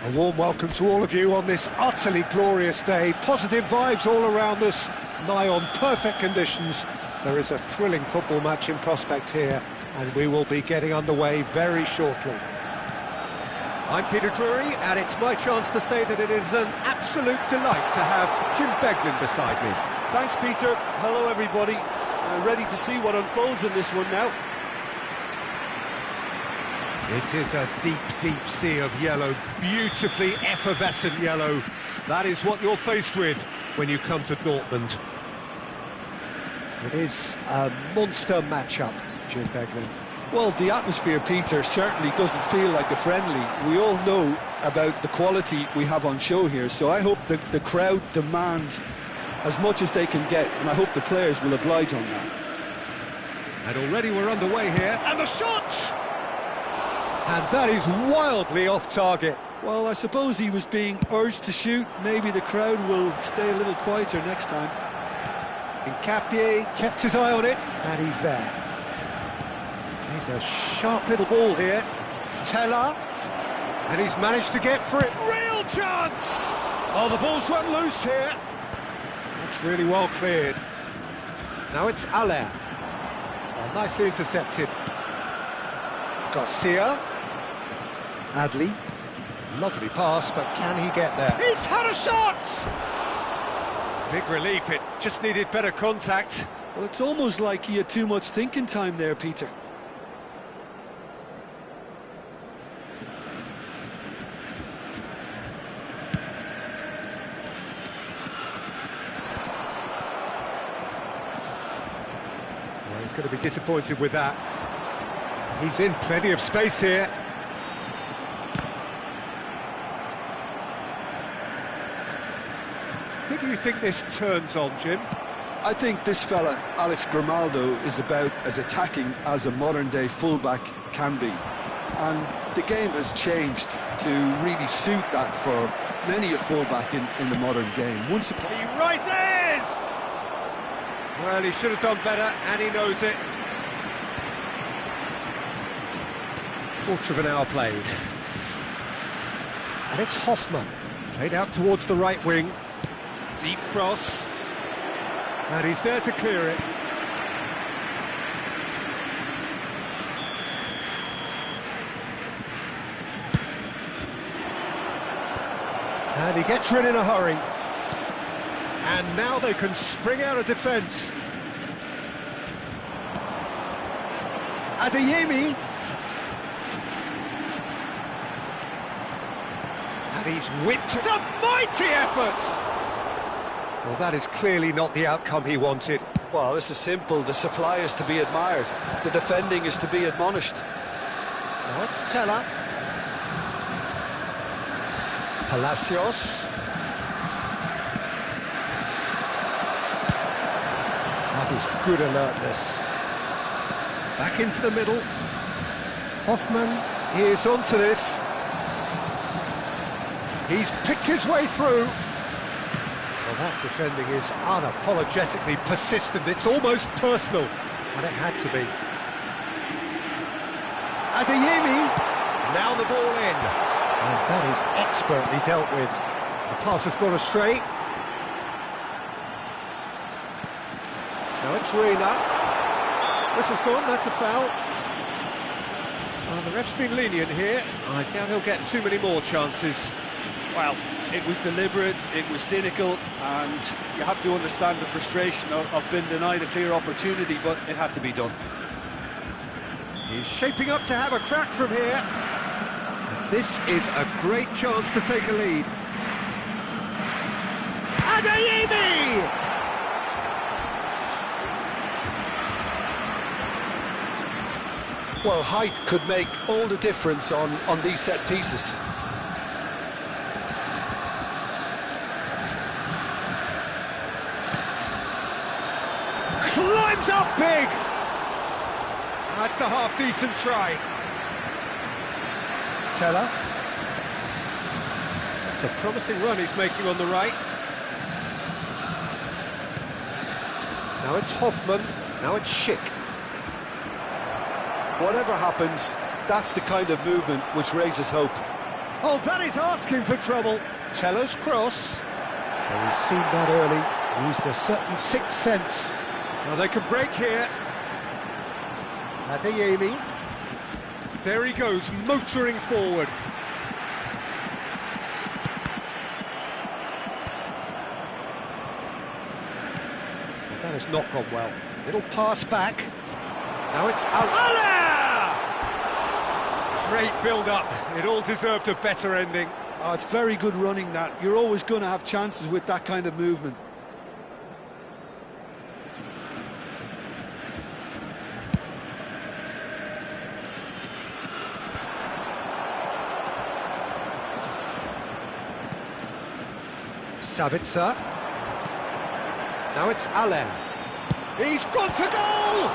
A warm welcome to all of you on this utterly glorious day. Positive vibes all around us, nigh on perfect conditions. There is a thrilling football match in prospect here, and we will be getting underway very shortly. I'm Peter Drury, and it's my chance to say that it is an absolute delight to have Jim Beglin beside me. Thanks, Peter. Hello, everybody. Ready to see what unfolds in this one now. It is a deep, deep sea of yellow, beautifully effervescent yellow. That is what you're faced with when you come to Dortmund. It is a monster matchup, Jim Beglin. Well, the atmosphere, Peter, certainly doesn't feel like a friendly. We all know about the quality we have on show here, so I hope that the crowd demand as much as they can get, and I hope the players will oblige on that. And already we're underway here, and the shot! And that is wildly off target. Well, I suppose he was being urged to shoot. Maybe the crowd will stay a little quieter next time. Nkapie kept his eye on it, and he's there. He's a sharp little ball here. Teller, and he's managed to get for it. Real chance! Oh, the ball's run loose here. That's really well cleared. Now it's Aller. Oh, nicely intercepted. Garcia. Adley. Lovely pass, but can he get there? He's had a shot! Big relief, it just needed better contact. Well, it's almost like he had too much thinking time there, Peter. Well, he's going to be disappointed with that. He's in plenty of space here. Who do you think this turns on, Jim? I think this fella, Alex Grimaldo, is about as attacking as a modern-day fullback can be. And the game has changed to really suit that for many a fullback in the modern game. He rises! Well, he should have done better, and he knows it. Quarter of an hour played. And it's Hoffman, played out towards the right wing. Deep cross. And he's there to clear it. And he gets rid in a hurry. And now they can spring out of defence. Adeyemi. And he's whipped. It's a mighty effort! Well, that is clearly not the outcome he wanted. Well, this is simple. The supply is to be admired. The defending is to be admonished. Now it's Teller. Palacios. That is good alertness. Back into the middle. Hoffman, he is onto this. He's picked his way through. Well, that defending is unapologetically persistent. It's almost personal, and it had to be. Adeyemi, now the ball in. And that is expertly dealt with. The pass has gone astray. Now it's Reina. Whistle's gone, that's a foul. The ref's been lenient here. I doubt he'll get too many more chances. Well, it was deliberate, it was cynical, and you have to understand the frustration of being denied a clear opportunity, but it had to be done. He's shaping up to have a crack from here. And this is a great chance to take a lead. Adeyemi! Well, height could make all the difference on these set pieces. Climbs up big! That's a half-decent try. Teller. That's a promising run he's making on the right. Now it's Hoffman, now it's Schick. Whatever happens, that's the kind of movement which raises hope. Oh, that is asking for trouble. Teller's cross. Well, he's seen that early. Used a certain sixth sense. Well, they can break here. Adeyemi. There he goes, motoring forward. Well, that has not gone well. Little pass back. Now it's Allah! Great build-up. It all deserved a better ending. Oh, it's very good running, that. You're always going to have chances with that kind of movement. Sabitzer. Now it's Aller. He's gone for goal!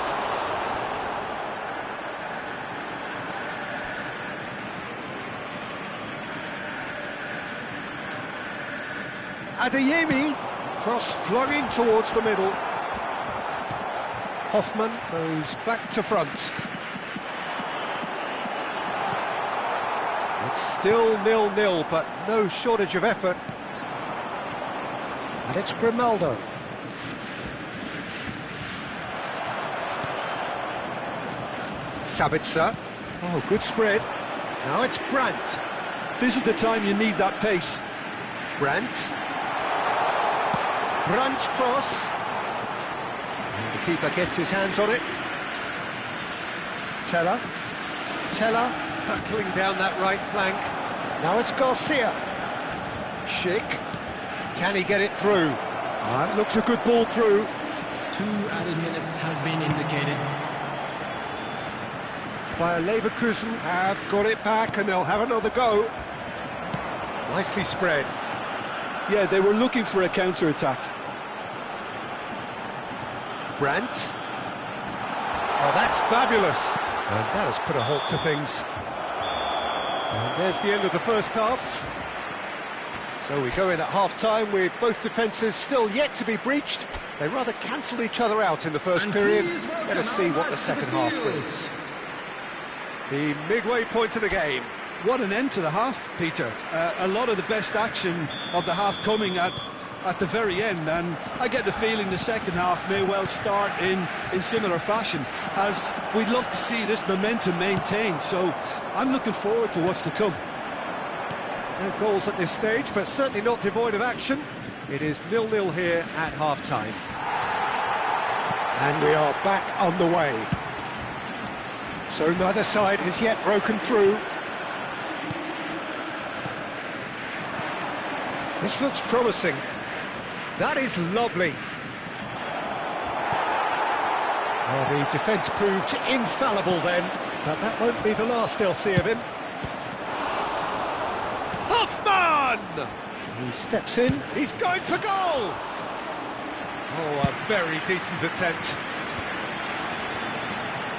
Adeyemi, cross flung in towards the middle. Hoffman goes back to front. It's still 0-0, but no shortage of effort. And it's Grimaldo. Sabitzer. Oh, good spread. Now it's Brandt. This is the time you need that pace. Brandt. Brandt's cross. And the keeper gets his hands on it. Teller. Teller hurtling down that right flank. Now it's Garcia. Schick. Can he get it through? Looks a good ball through. 2 added minutes has been indicated. Bayer Leverkusen have got it back and they'll have another go. Nicely spread. Yeah, they were looking for a counter-attack. Brandt. Oh, that's fabulous. And that has put a halt to things. And there's the end of the first half. So we go in at half-time with both defences still yet to be breached. They rather cancelled each other out in the first period. Let us see what the second half brings. The midway point of the game. What an end to the half, Peter. A lot of the best action of the half coming at the very end, and I get the feeling the second half may well start in similar fashion, as we'd love to see this momentum maintained, so I'm looking forward to what's to come. No goals at this stage, but certainly not devoid of action. It is 0-0 here at half-time. And we are back on the way. So neither side has yet broken through. This looks promising. That is lovely. Well, the defence proved infallible then, but that won't be the last they'll see of him. Hoffman! He steps in, he's going for goal! Oh, a very decent attempt.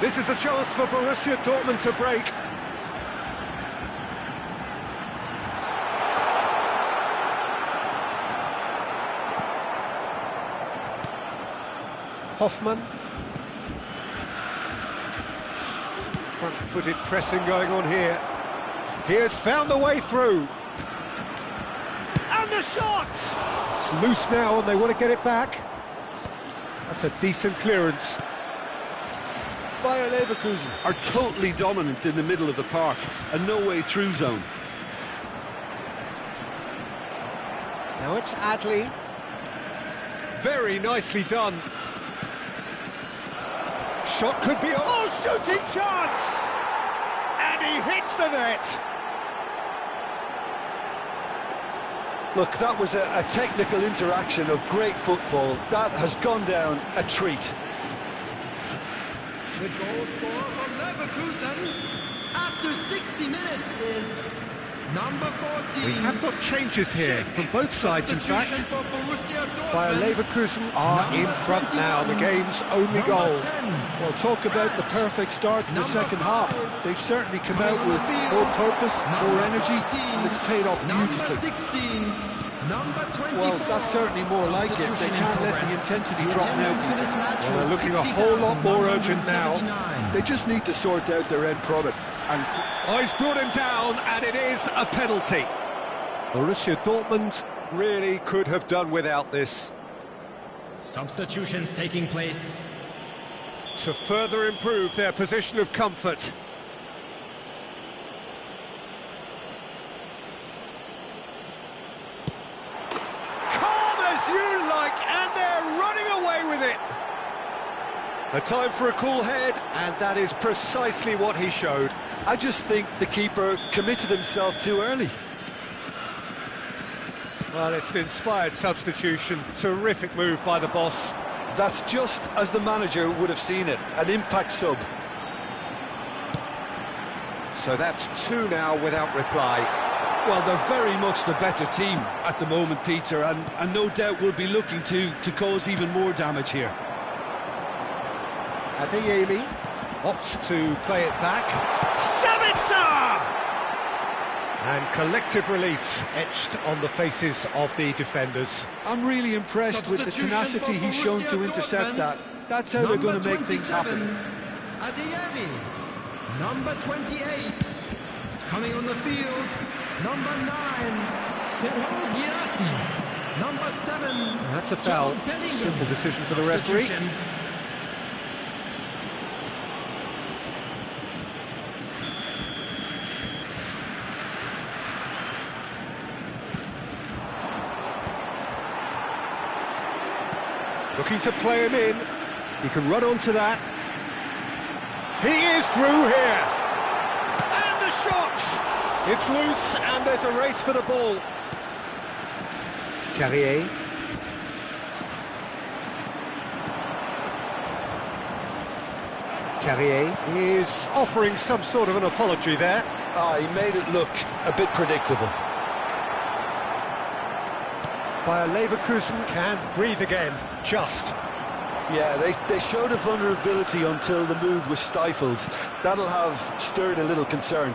This is a chance for Borussia Dortmund to break. Hoffman. Some front-footed pressing going on here. He has found the way through. And the shot! It's loose now and they want to get it back. That's a decent clearance. Bayer Leverkusen are totally dominant in the middle of the park, a no-way through zone. Now it's Adli. Very nicely done. Shot could be on. Oh, shooting chance! And he hits the net. Look, that was a technical interaction of great football. That has gone down a treat. The goal scorer from Leverkusen after 60 minutes is number 14. We have got changes here from both sides, in fact. Bayer Leverkusen are in front now, the game's only goal. Well, talk about the perfect start to the second half. They've certainly come out with more purpose, more energy, and it's paid off beautifully. Number 16, Number 24. Well, that's certainly more like it. They can't let the intensity drop now, Peter. Well, they're looking a whole lot more urgent now. They just need to sort out their end product. And Oh, he's brought him down, and it is a penalty. Borussia Dortmund really could have done without this. Substitutions taking place. To further improve their position of comfort. Calm as you like, and they're running away with it. A time for a cool head, and that is precisely what he showed. I just think the keeper committed himself too early. Well, it's an inspired substitution. Terrific move by the boss. That's just as the manager would have seen it, an impact sub. So that's two now without reply. Well, they're very much the better team at the moment, Peter, and no doubt will be looking to cause even more damage here. Adeyemi opts to play it back. Sabitzer! And collective relief etched on the faces of the defenders. I'm really impressed with the tenacity he's shown to intercept that. That's how they're going to make things happen. Adeyemi. Number 28. Coming on the field. Number 9. Girassi. Number 7. That's a foul. Simple decision for the referee. Looking to play him in. He can run onto that. He is through here. And the shot! It's loose, and there's a race for the ball. Terrier. Terrier is offering some sort of an apology there. He made it look a bit predictable. Bayer Leverkusen can breathe again, just. Yeah, they showed a vulnerability until the move was stifled. That'll have stirred a little concern.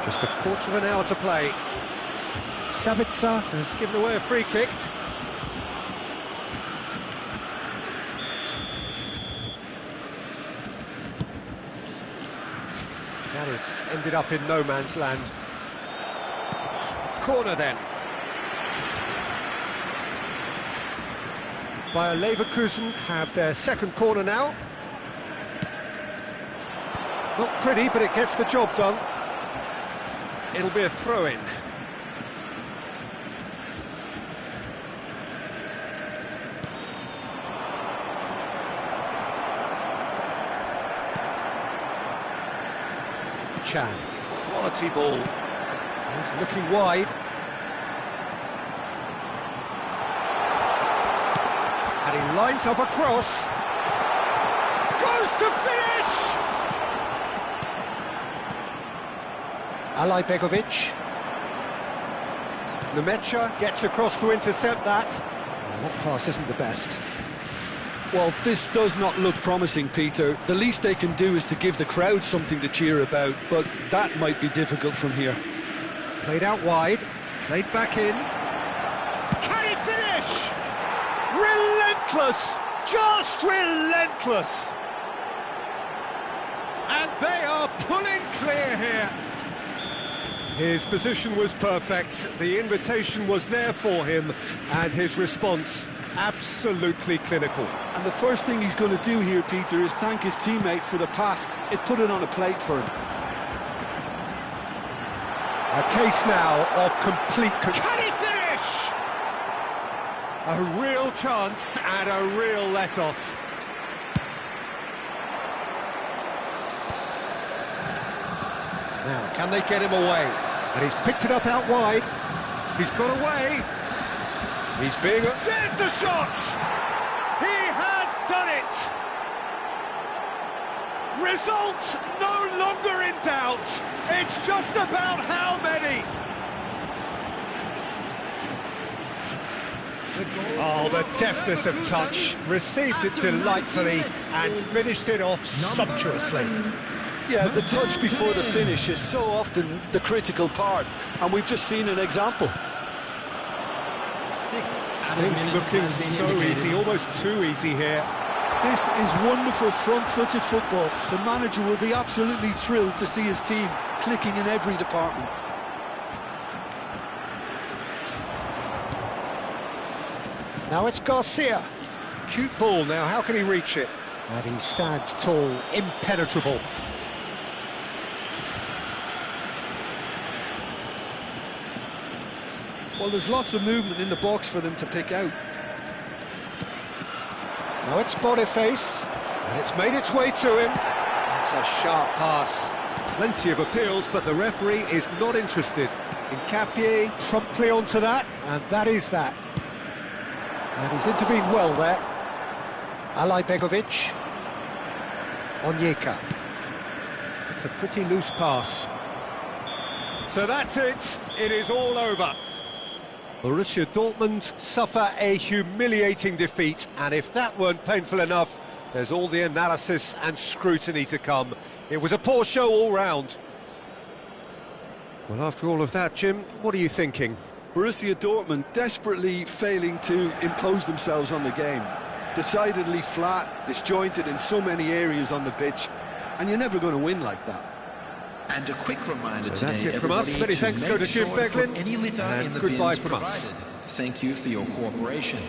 Just a quarter of an hour to play. Sabitzer has given away a free kick. That has ended up in no man's land. Corner then. Bayer Leverkusen have their second corner now. Not pretty, but it gets the job done. It'll be a throw-in. Chan, quality ball. He's looking wide. And he lines up a cross. Goes to finish! Alay Begovic. Nemecha gets across to intercept that. That pass isn't the best. Well, this does not look promising, Peter. The least they can do is to give the crowd something to cheer about, but that might be difficult from here. Played out wide, played back in. Can he finish? Relentless! Just relentless! And they are pulling clear here. His position was perfect, the invitation was there for him, and his response absolutely clinical. And the first thing he's going to do here, Peter, is thank his teammate for the pass. It put it on a plate for him. A case now of complete... Can he finish? A real chance and a real let-off. Now, can they get him away? And he's picked it up out wide. He's got away. He's being... There's the shot! He has done it! Result no longer in doubt. It's just about how many. Oh, the deftness of touch. Received it delightfully and finished it off sumptuously. Yeah, the touch before the finish is so often the critical part, and we've just seen an example. Things looking so easy, almost too easy here. This is wonderful front-footed football. The manager will be absolutely thrilled to see his team clicking in every department. Now it's Garcia. Cute ball now, how can he reach it? And he stands tall, impenetrable. Well, there's lots of movement in the box for them to pick out. Now it's Boniface, and it's made its way to him. That's a sharp pass. Plenty of appeals, but the referee is not interested. Hincapié promptly onto that, and that is that. And he's intervened well there. Alay Begovic. Onyeka. It's a pretty loose pass. So that's it. It is all over. Borussia Dortmund suffer a humiliating defeat, and if that weren't painful enough, there's all the analysis and scrutiny to come. It was a poor show all round. Well, after all of that, Jim, what are you thinking? Borussia Dortmund desperately failing to impose themselves on the game. Decidedly flat, disjointed in so many areas on the pitch, and you're never going to win like that. And a quick reminder So today, that's it from us. Many thanks go to Jim Beglin, and goodbye from us. Thank you for your cooperation.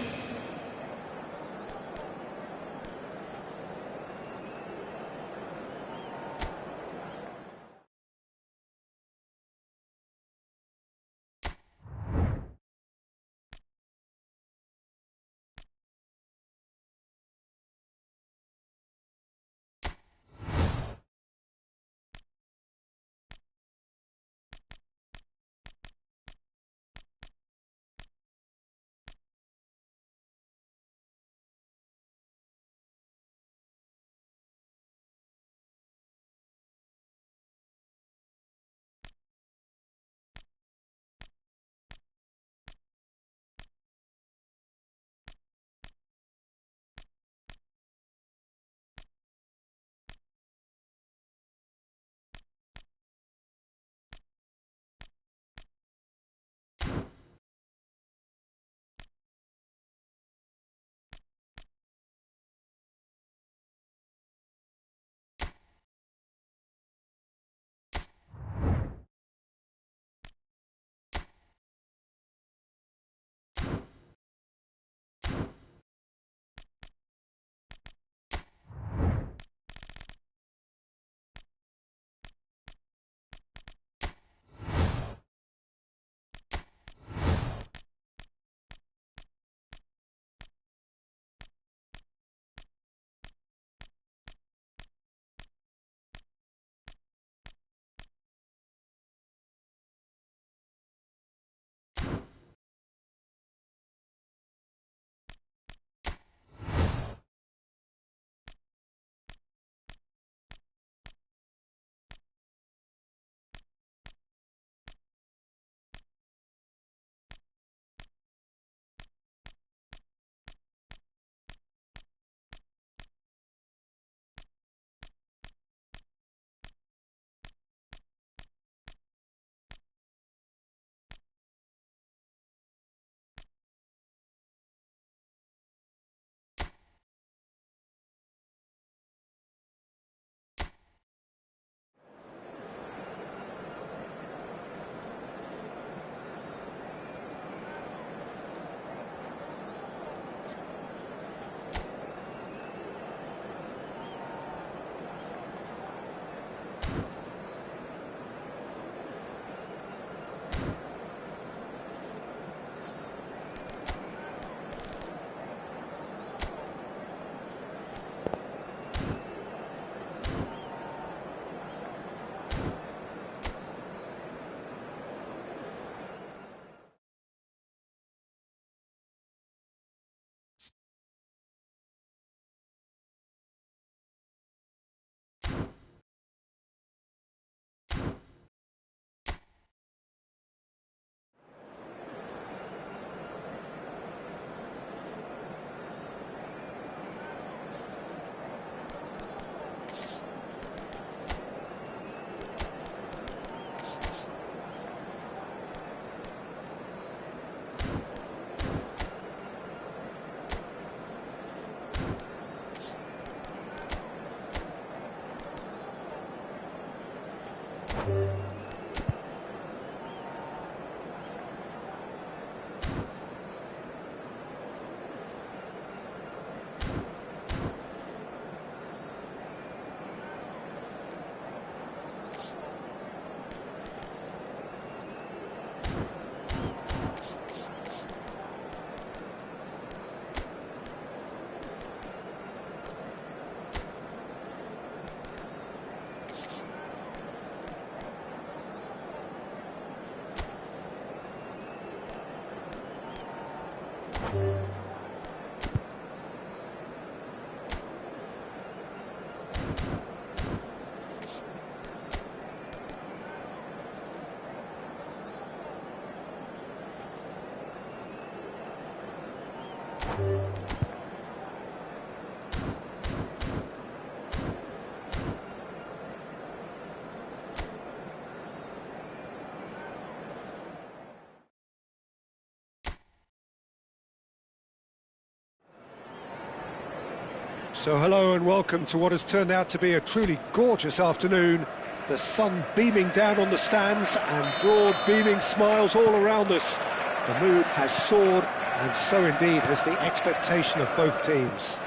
So hello and welcome to what has turned out to be a truly gorgeous afternoon. The sun beaming down on the stands and broad beaming smiles all around us. The mood has soared, and so indeed has the expectation of both teams.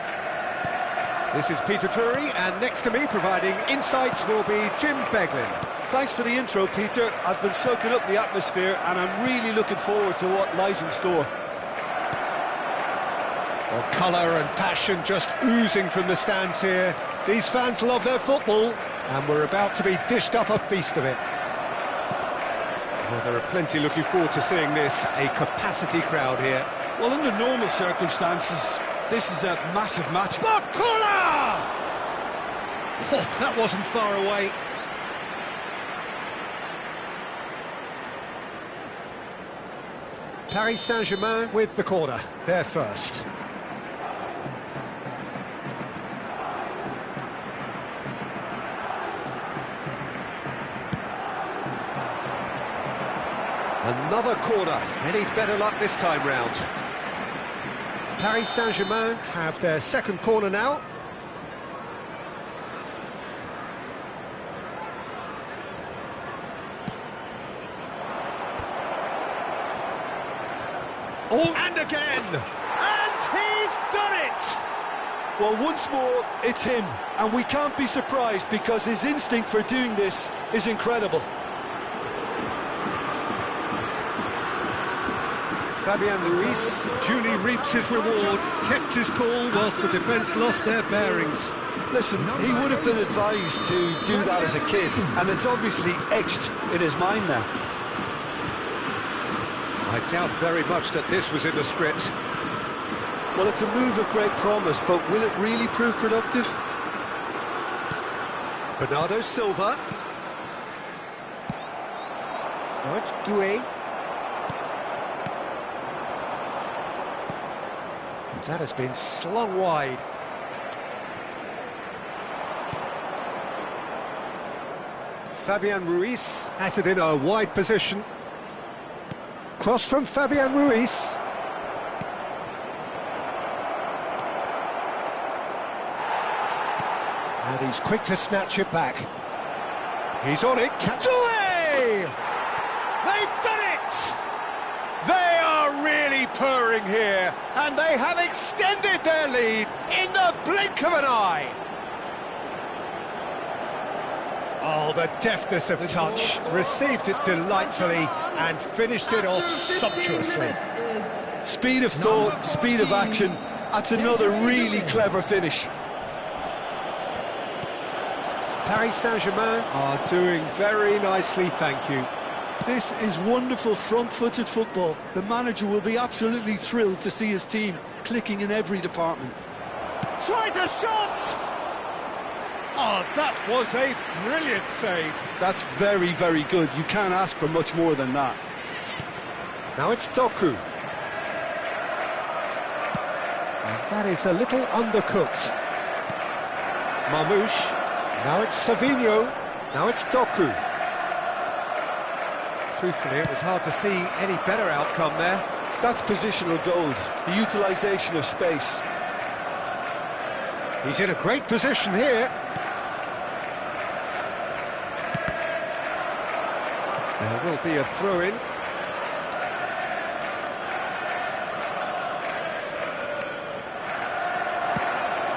This is Peter Drury, and next to me providing insights will be Jim Beglin. Thanks for the intro, Peter. I've been soaking up the atmosphere and I'm really looking forward to what lies in store. Well, colour and passion just oozing from the stands here. These fans love their football, and we're about to be dished up a feast of it. Well, there are plenty looking forward to seeing this, a capacity crowd here. Well, under normal circumstances, this is a massive match. Bakula! Oh, that wasn't far away. Paris Saint-Germain with the corner, they're first. Another corner. Any better luck this time round? Paris Saint-Germain have their second corner now. Oh, and again! And he's done it! Well, once more, it's him. And we can't be surprised because his instinct for doing this is incredible. Fabian Ruiz duly reaps his reward, kept his cool whilst the defence lost their bearings. Listen, he would have been advised to do that as a kid, and it's obviously etched in his mind now. I doubt very much that this was in the script. Well, it's a move of great promise, but will it really prove productive? Bernardo Silva. Now it's Doué. That has been slung wide. Fabian Ruiz has it in a wide position. Cross from Fabian Ruiz. And he's quick to snatch it back. He's on it. Doué! They've done it! They are really purring here, and they have extended their lead in the blink of an eye. Oh, the deftness of touch, received it delightfully and finished it off sumptuously. Speed of thought, speed of action, that's another really clever finish. Paris Saint-Germain are doing very nicely, thank you. This is wonderful front-footed football. The manager will be absolutely thrilled to see his team clicking in every department. Tries a shot! Oh, that was a brilliant save. That's very, very good. You can't ask for much more than that. Now it's Doku. And that is a little undercooked. Marmouche. Now it's Savinho. Now it's Doku. Truthfully, it was hard to see any better outcome there. That's positional goals, the utilisation of space. He's in a great position here. There will be a throw-in.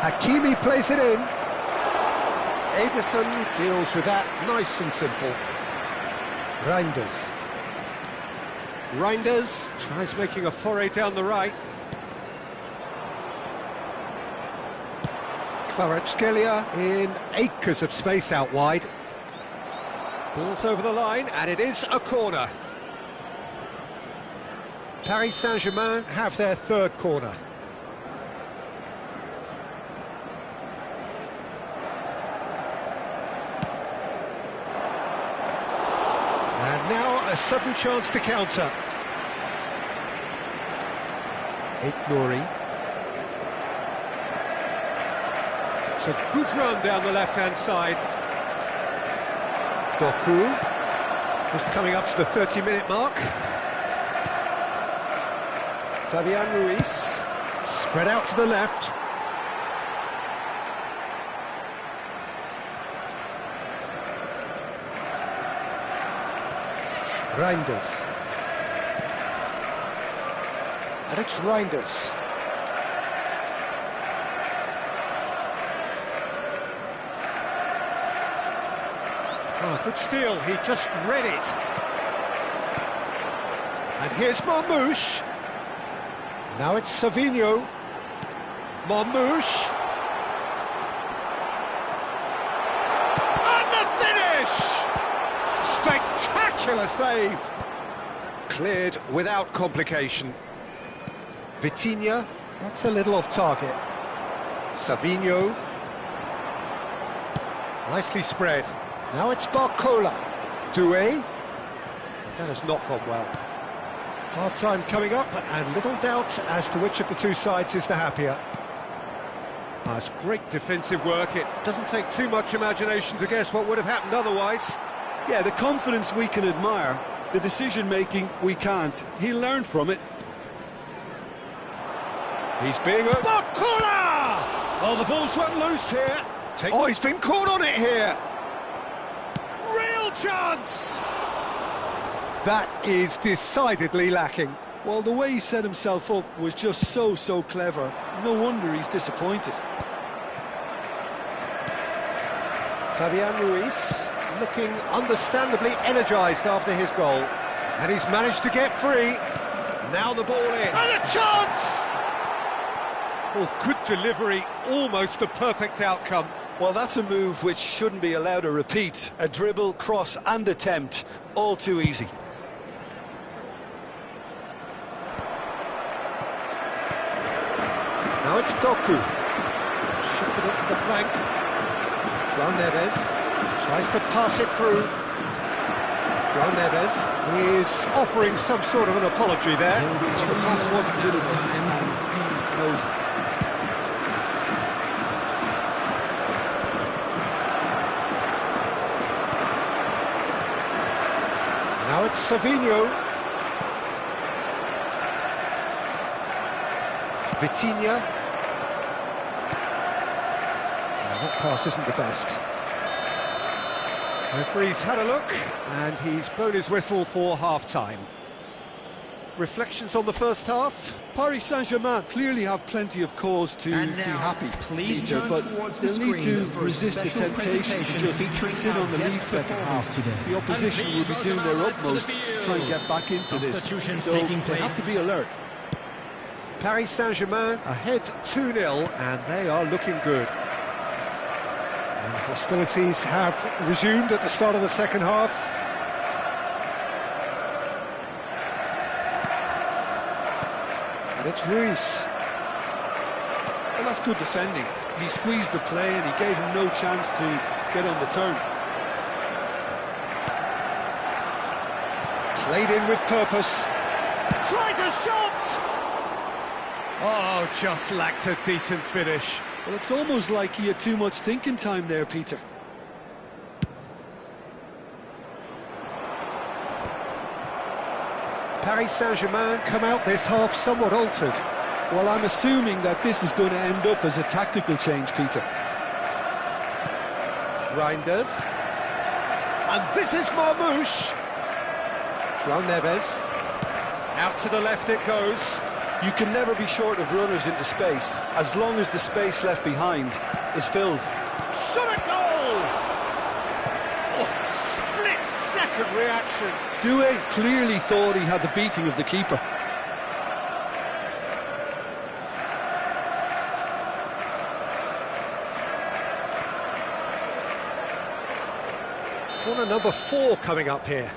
Hakimi plays it in. Ederson deals with that nice and simple. Reinders tries making a foray down the right. Kvaratskhelia in acres of space out wide. Ball's over the line, and it is a corner. Paris Saint-Germain have their third corner. And now a sudden chance to counter. Nouri. It's a good run down the left-hand side. Doku, just coming up to the 30-minute mark. Fabian Ruiz, spread out to the left. Reinders. And it's Reinders. Oh, good steal, he just read it. And here's Marmouche. Now it's Savinho. Marmouche. And the finish! Spectacular save. Cleared without complication. Vitinha, that's a little off target. Savinho. Nicely spread. Now it's Barcola. Doué. That has not gone well. Half-time coming up, and little doubt as to which of the two sides is the happier. Oh, it's great defensive work. It doesn't take too much imagination to guess what would have happened otherwise. Yeah, the confidence we can admire, the decision-making we can't. He learned from it. He's being a... Barcola! Oh, the ball's run loose here. Oh, he's been caught on it here. Real chance! That is decidedly lacking. Well, the way he set himself up was just so clever. No wonder he's disappointed. Fabian Ruiz looking understandably energised after his goal. And he's managed to get free. Now the ball in. And a chance! Oh, good delivery. Almost the perfect outcome. Well, that's a move which shouldn't be allowed to repeat. A dribble, cross and attempt. All too easy. Now it's Doku. Shifted it to the flank. João Neves tries to pass it through. João Neves is offering some sort of an apology there. The pass wasn't good enough and he knows it. Now it's Savinho. Vitinha. That pass isn't the best. Referee's had a look, and he's blown his whistle for half-time. Reflections on the first half? Paris Saint-Germain clearly have plenty of cause to be happy, Peter, but they'll need to resist the temptation to just sit on the lead second half. The opposition will be doing their utmost to try and get back into this, so they have to be alert. Paris Saint-Germain ahead 2-0, and they are looking good. And hostilities have resumed at the start of the second half. And it's Ruiz. Well, that's good defending. He squeezed the play and he gave him no chance to get on the turn. Played in with purpose. Tries a shot! Oh, just lacked a decent finish. Well, it's almost like he had too much thinking time there, Peter. Paris Saint-Germain come out this half somewhat altered. Well, I'm assuming that this is going to end up as a tactical change, Peter. Reinders. And this is Marmouche. João Neves. Out to the left it goes. You can never be short of runners into space, as long as the space left behind is filled. Shot a goal! Oh, split-second reaction. Doué clearly thought he had the beating of the keeper. Corner number 4 coming up here.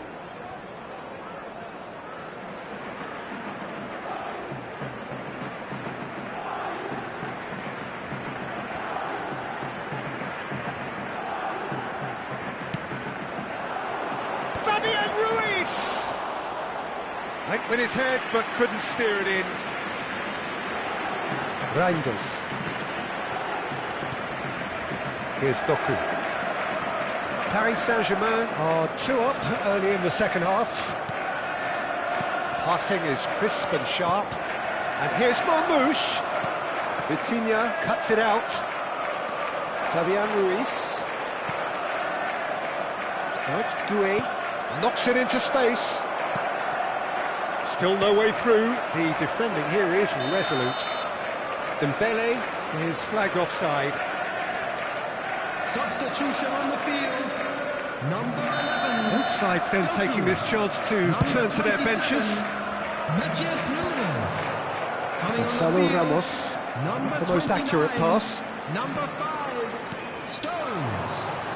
Went with his head, but couldn't steer it in. Reinders. Here's Doku. Paris Saint-Germain are 2 up early in the second half. Passing is crisp and sharp. And here's Marmouche. Vitinha cuts it out. Fabian Ruiz. Now it's Doué. Knocks it into space. Still no way through. The defending here is resolute. Dembele is flagged offside. Substitution on the field. Number 11. Both sides then taking this chance to turn to their benches. Gonzalo Ramos, the most accurate pass. Number 5. Stones.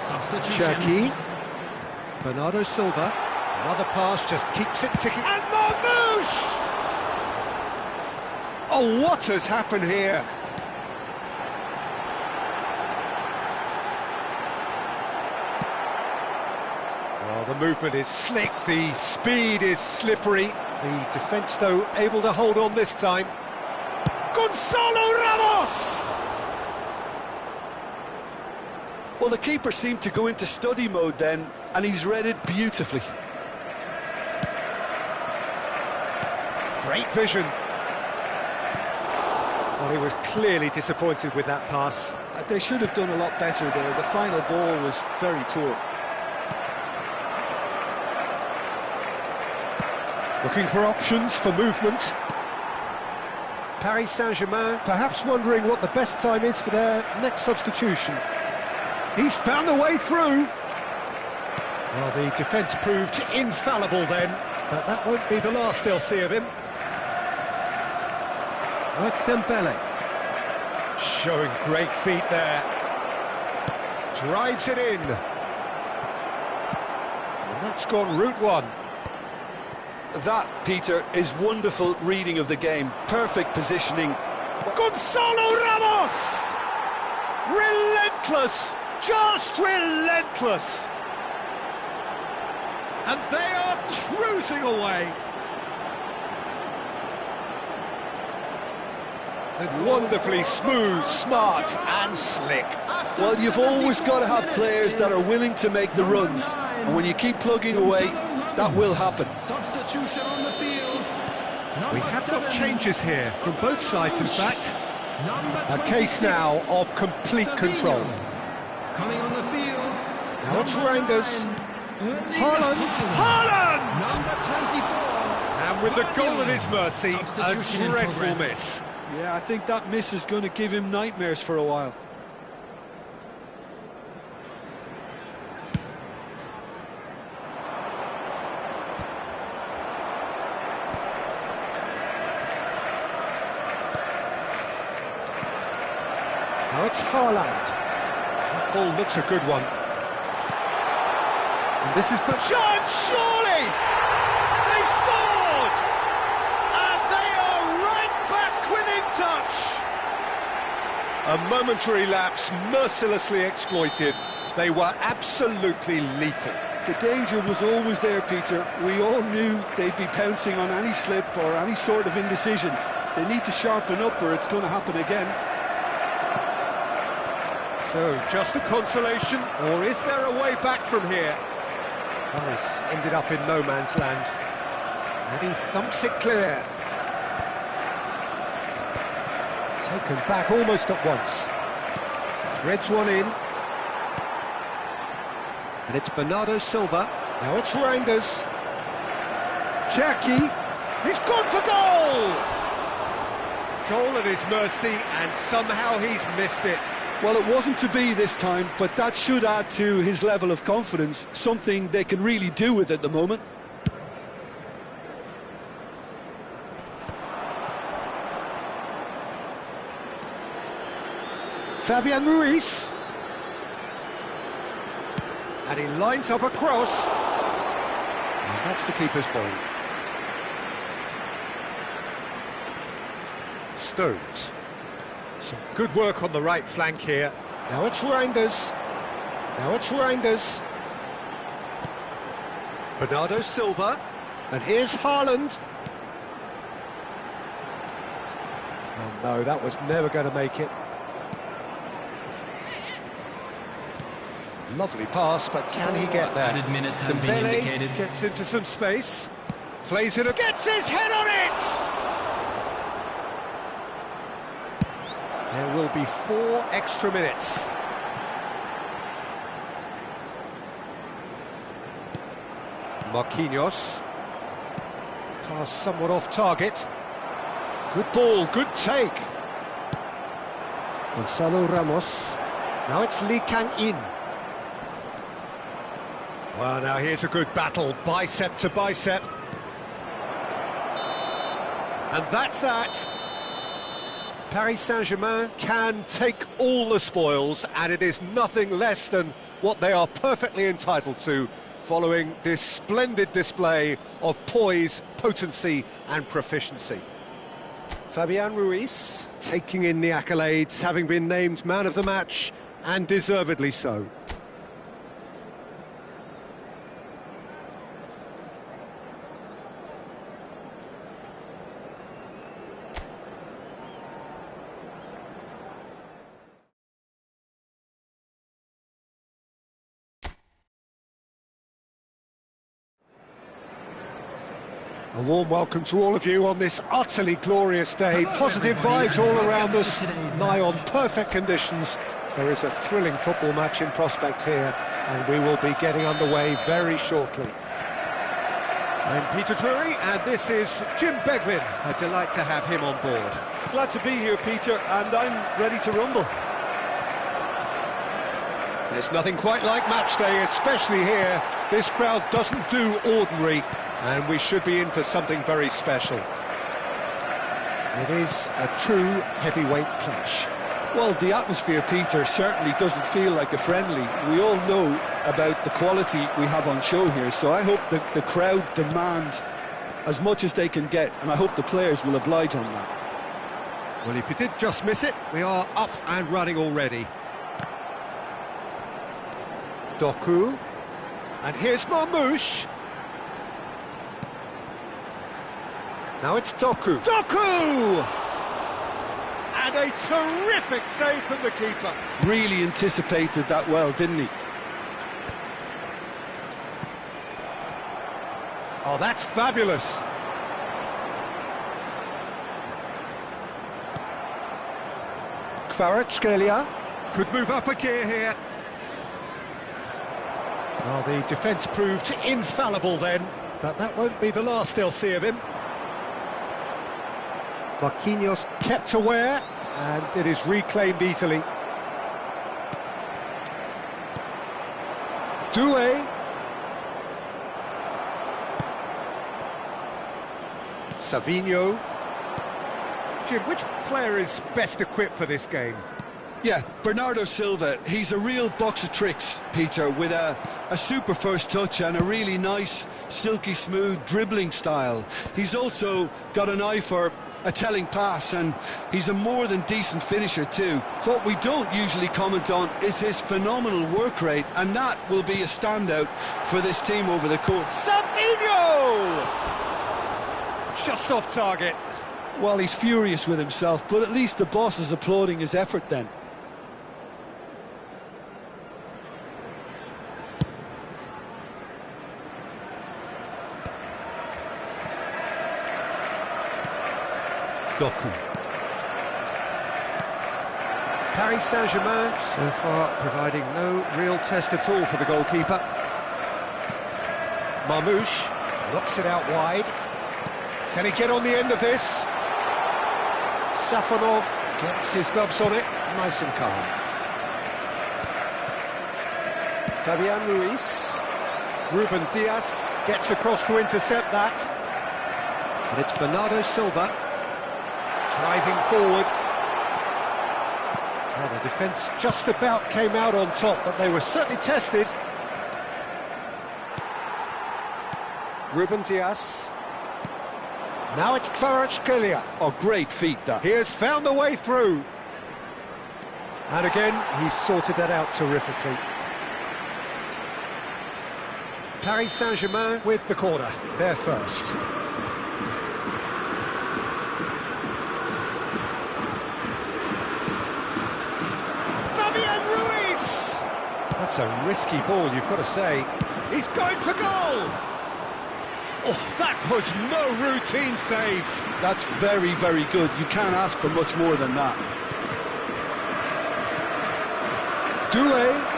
Substitution. Cherki. Bernardo Silva. Another pass just keeps it ticking. And Marmouche! Oh, what has happened here? Well, the movement is slick, the speed is slippery. The defence, though, able to hold on this time. Gonzalo Ramos! Well, the keeper seemed to go into study mode then, and he's read it beautifully. Great vision. Well, he was clearly disappointed with that pass. They should have done a lot better there. The final ball was very poor. Looking for options for movement. Paris Saint-Germain perhaps wondering what the best time is for their next substitution. He's found a way through. Well, the defence proved infallible then, but that won't be the last they'll see of him. Oh, it's Dembele. Showing great feet there. Drives it in. And that's gone route 1. That, Peter, is wonderful reading of the game. Perfect positioning. Gonzalo Ramos! Relentless! Just relentless! And they are cruising away. Wonderfully smooth, smart and slick. Well, you've always got to have players that are willing to make the runs. And when you keep plugging away, that will happen. Substitution on the field. We have got changes here from both sides, in fact. Number A case now of complete control. Coming on the field. Now it's Reinders. Haaland! Haaland! Number 24. And with the goal at his mercy, a Substitution in dreadful progress. miss. Yeah, I think that miss is going to give him nightmares for a while. Now it's Haaland. That ball looks a good one. And this is Bachchan, surely! They've scored! And they are right back within touch! A momentary lapse mercilessly exploited. They were absolutely lethal. The danger was always there, Peter. We all knew they'd be pouncing on any slip or any sort of indecision. They need to sharpen up or it's going to happen again. So, just a consolation, or is there a way back from here? Paris ended up in no man's land, and he thumps it clear. Taken back almost at once. Threads one in. And it's Bernardo Silva. Now it's Reinders. Cherki, he's gone for goal! Goal at his mercy, and somehow he's missed it. Well, it wasn't to be this time, but that should add to his level of confidence, something they can really do with at the moment. Fabian Ruiz. And he lines up a cross. And that's the keeper's ball. Stones. Some good work on the right flank here. Now it's Reinders. Bernardo Silva. And here's Haaland. Oh no, that was never going to make it. Lovely pass, but can he get there? Added minutes has been Dembele indicated. gets into some space. Plays it, gets his head on it! There will be 4 extra minutes. Marquinhos. Pass somewhat off target. Good ball, good take. Gonzalo Ramos. Now it's Lee Kang-in. Well, now here's a good battle, bicep to bicep. And that's that. Paris Saint-Germain can take all the spoils, and it is nothing less than what they are perfectly entitled to, following this splendid display of poise, potency and proficiency. Fabian Ruiz taking in the accolades, having been named man of the match, and deservedly so. A warm welcome to all of you on this utterly glorious day. Positive vibes all around us, nigh on perfect conditions. There is a thrilling football match in prospect here, and we will be getting underway very shortly. I'm Peter Drury, and this is Jim Beglin. A delight to have him on board. Glad to be here, Peter, and I'm ready to rumble. There's nothing quite like match day, especially here. This crowd doesn't do ordinary, and we should be in for something very special. It is a true heavyweight clash. Well, the atmosphere, Peter, certainly doesn't feel like a friendly. We all know about the quality we have on show here, so I hope that the crowd demand as much as they can get, and I hope the players will oblige on that. Well, if you did just miss it, we are up and running already. Doku. And here's Marmoush. Now it's Doku. Doku! And a terrific save from the keeper. Really anticipated that well, didn't he? Oh, that's fabulous. Kvaratskhelia could move up a gear here. Well, the defence proved infallible then, but that won't be the last they'll see of him. Marquinhos kept aware, and it is reclaimed easily. Doué. Savinho. Jim, which player is best equipped for this game? Yeah, Bernardo Silva. He's a real box of tricks, Peter, with a super first touch and a really nice, silky smooth dribbling style. He's also got an eye for a telling pass, and he's a more than decent finisher too. What we don't usually comment on is his phenomenal work rate, and that will be a standout for this team over the course. Savinho! Just off target. Well, he's furious with himself, but at least the boss is applauding his effort then. Doku. Paris Saint-Germain so far providing no real test at all for the goalkeeper. Marmoush. Knocks it out wide. Can he get on the end of this? Safonov gets his gloves on it, nice and calm. Fabian Ruiz. Ruben Diaz gets across to intercept that. And it's Bernardo Silva driving forward. Well, the defence just about came out on top, but they were certainly tested. Ruben Diaz. Now it's Kvaratskhelia. Oh, great feat, that. He has found the way through. And again, he's sorted that out terrifically. Paris Saint-Germain with the corner. They're first. Fabian Ruiz! That's a risky ball, you've got to say. He's going for goal! Oh, that was no routine save. That's very, very good. You can't ask for much more than that. Doué.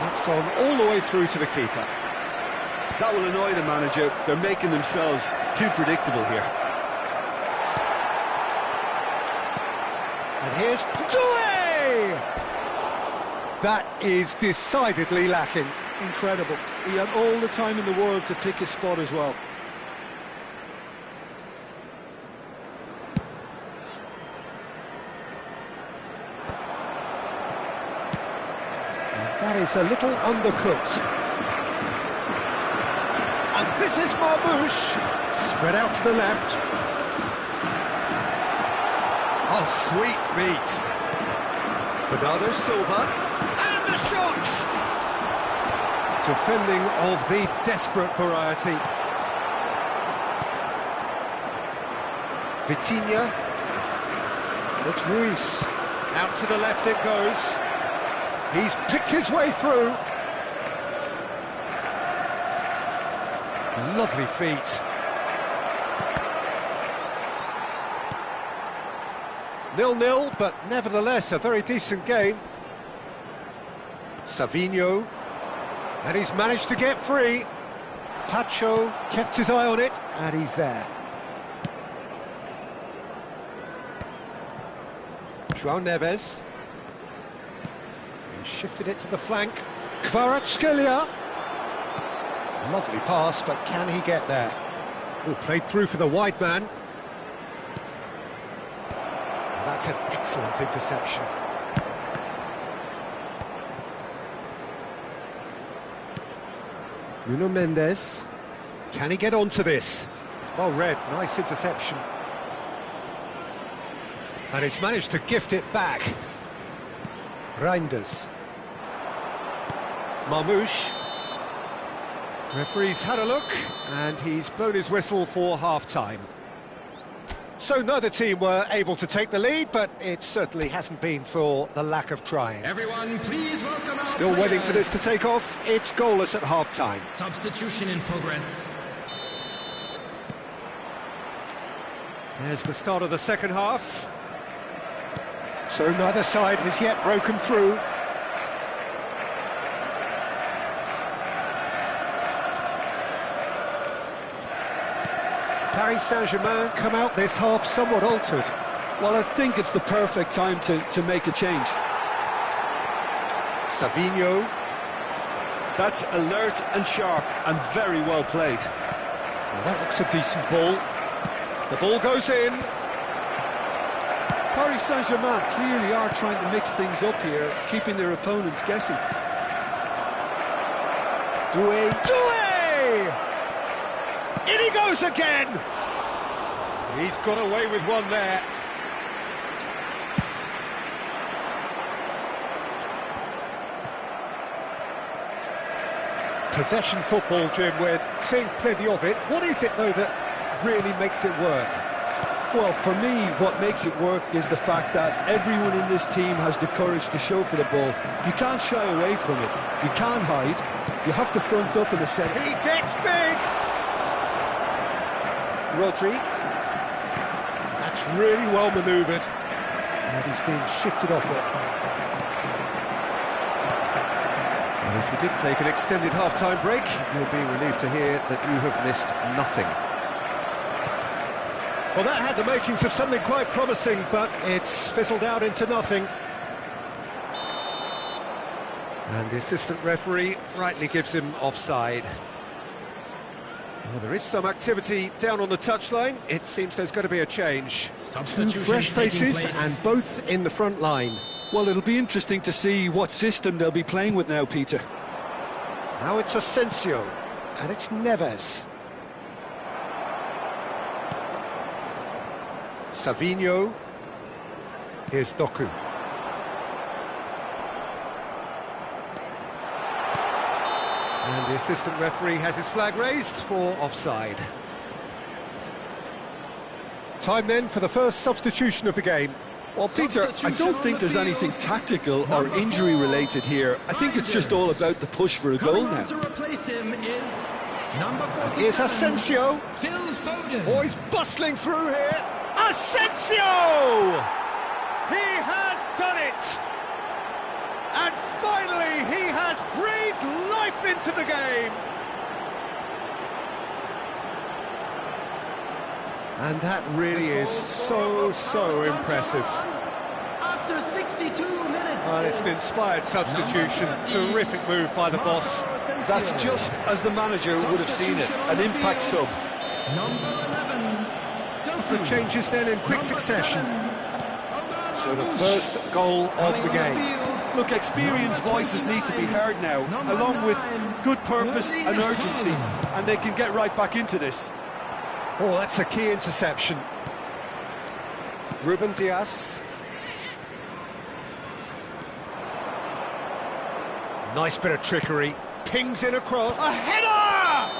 That's gone all the way through to the keeper. That will annoy the manager. They're making themselves too predictable here. And here's Doué! That is decidedly lacking. Incredible. He had all the time in the world to pick his spot as well. And that is a little undercooked. And this is Marmouche. Spread out to the left. Oh, sweet feet. Bernardo Silva. And the shot! Defending of the desperate variety. Vitinha. And it's Ruiz. Out to the left it goes. He's picked his way through. Lovely feet. 0-0, but nevertheless a very decent game. Savinho. And he's managed to get free. Pacho kept his eye on it, and he's there. João Neves. He shifted it to the flank. Kvaratskhelia. Lovely pass, but can he get there? Oh, played through for the wide man. And that's an excellent interception. Nuno Mendes. Can he get onto this? Well read, nice interception. And he's managed to gift it back. Reinders. Marmouche. Referee's had a look, and he's blown his whistle for half-time. So neither team were able to take the lead, but it certainly hasn't been for the lack of trying. Everyone, please welcome our Still players. waiting for this to take off. It's goalless at half-time. Substitution in progress. There's the start of the second half. So neither side has yet broken through. Paris Saint-Germain come out this half somewhat altered. Well, I think it's the perfect time to make a change. Savinho. That's alert and sharp and very well played. Well, that looks a decent ball. The ball goes in. Paris Saint-Germain clearly are trying to mix things up here, keeping their opponents guessing. Doué. In he goes again! He's got away with one there. Possession football, Jim, we're seeing plenty of it. What is it, though, that really makes it work? Well, for me, what makes it work is the fact that everyone in this team has the courage to show for the ball. You can't shy away from it. You can't hide. You have to front up in the centre. He gets big! Rodri. That's really well manoeuvred. And he's being shifted off it. And if you did take an extended half-time break, you'll be relieved to hear that you have missed nothing. Well, that had the makings of something quite promising, but it's fizzled out into nothing. And the assistant referee rightly gives him offside. Well, there is some activity down on the touchline. It seems there's going to be a change. Two fresh faces and both in the front line. Well, it'll be interesting to see what system they'll be playing with now, Peter. Now it's Asensio, and it's Neves. Savinho. Here's Doku. And the assistant referee has his flag raised for offside. Time then for the first substitution of the game. Well, Peter, I don't think there's anything tactical or injury-related here. I think it's just all about the push for a goal now. Here's Asensio. Oh, he's bustling through here. Asensio! He has done it! And finally, he has breathed life into the game! And that really is so impressive. After 62 minutes. Well, it's an inspired substitution. Terrific move by the boss. That's just as the manager would have seen it, an impact sub. Number 11. The changes then in quick succession. So the first goal of the game. Look, experienced voices need to be heard now, along with good purpose and urgency, and they can get right back into this. Oh, that's a key interception. Ruben Dias. Nice bit of trickery. Pings in across. A header!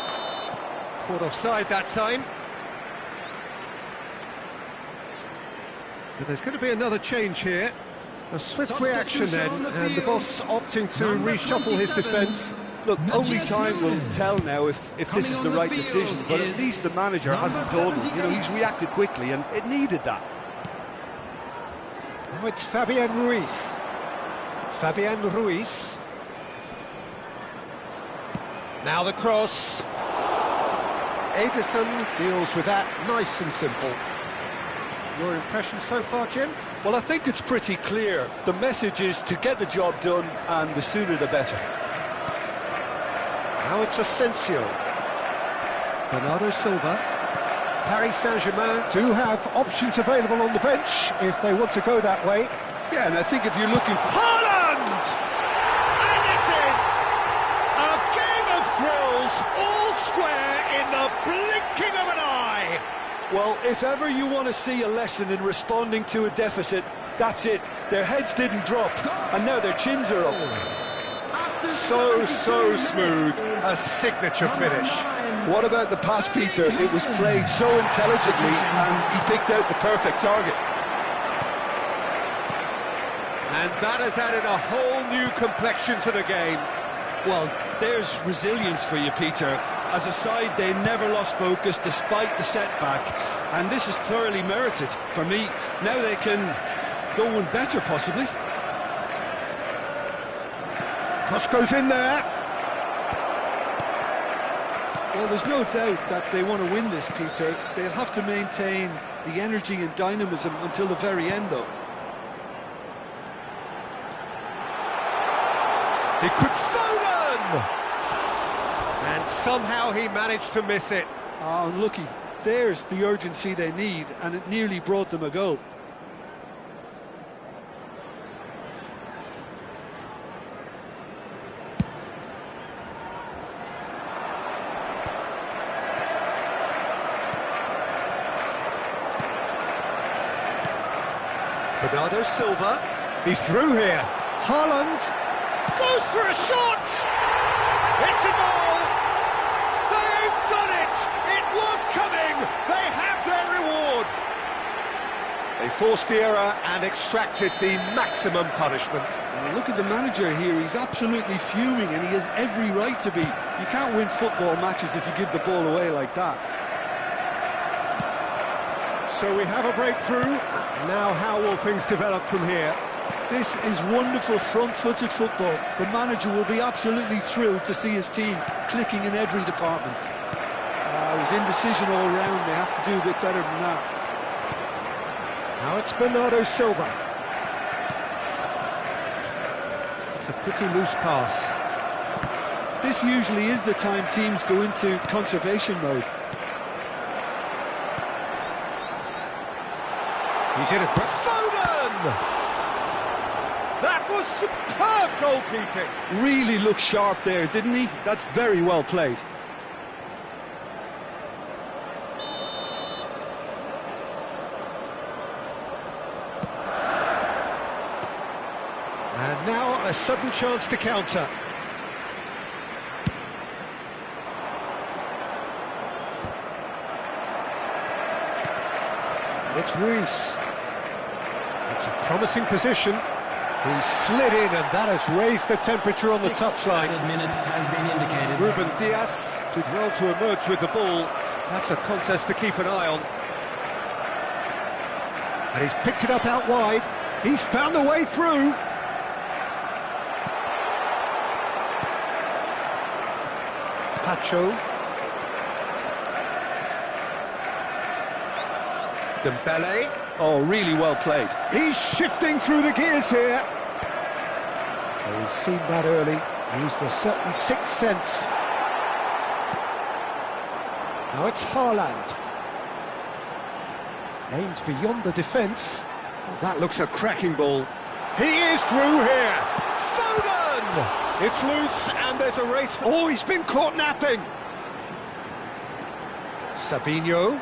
Caught offside that time. So there's going to be another change here. A swift reaction then, and the boss opting to reshuffle his defence. Look, only time will tell now if this is the right decision, but at least the manager hasn't dawdled. You know, he's reacted quickly, and it needed that. Now it's Fabian Ruiz. Fabian Ruiz. Now the cross. Ederson deals with that nice and simple. Your impression so far, Jim? Well, I think it's pretty clear. The message is to get the job done, and the sooner the better. Now it's Asensio. Bernardo Silva. Paris Saint-Germain do have options available on the bench if they want to go that way. Yeah, and I think if you're looking for... Haaland! And it's in! A game of thrills, all square in the blinking of an eye! Well, if ever you want to see a lesson in responding to a deficit, that's it. Their heads didn't drop, and now their chins are up. So smooth, a signature finish. What about the pass, Peter? It was played so intelligently, and he picked out the perfect target. And that has added a whole new complexion to the game. Well, there's resilience for you, Peter. As a side, they never lost focus despite the setback, and this is thoroughly merited. For me, now they can go one better, possibly. Cross goes in there. Well, there's no doubt that they want to win this, Peter. They'll have to maintain the energy and dynamism until the very end, though. He could Foden! And somehow he managed to miss it. Oh, unlucky. There's the urgency they need, and it nearly brought them a goal. Bernardo Silva, he's through here. Haaland goes for a shot! It's a goal! They've done it! It was coming! They have their reward! They forced the error and extracted the maximum punishment. Well, look at the manager here, he's absolutely fuming, and he has every right to be. You can't win football matches if you give the ball away like that. So we have a breakthrough. Now how will things develop from here? This is wonderful front-footed football. The manager will be absolutely thrilled to see his team clicking in every department. It was indecision all round. They have to do a bit better than that. Now it's Bernardo Silva. It's a pretty loose pass. This usually is the time teams go into conservation mode. He's in a... Foden! That was superb goalkeeping! Really looked sharp there, didn't he? That's very well played. And now a sudden chance to counter. And it's Ruiz. It's a promising position. He slid in, and that has raised the temperature on the touchline. Minutes has been indicated. Ruben Dias did well to emerge with the ball. That's a contest to keep an eye on. And he's picked it up out wide. He's found a way through. Pacho. Dembele. Oh, really well played. He's shifting through the gears here. Oh, he's seen that early. Used a certain sixth sense. Now it's Haaland. Aimed beyond the defence. Oh, that looks a cracking ball. He is through here. Foden! It's loose and there's a race. Oh, he's been caught napping. Savinho.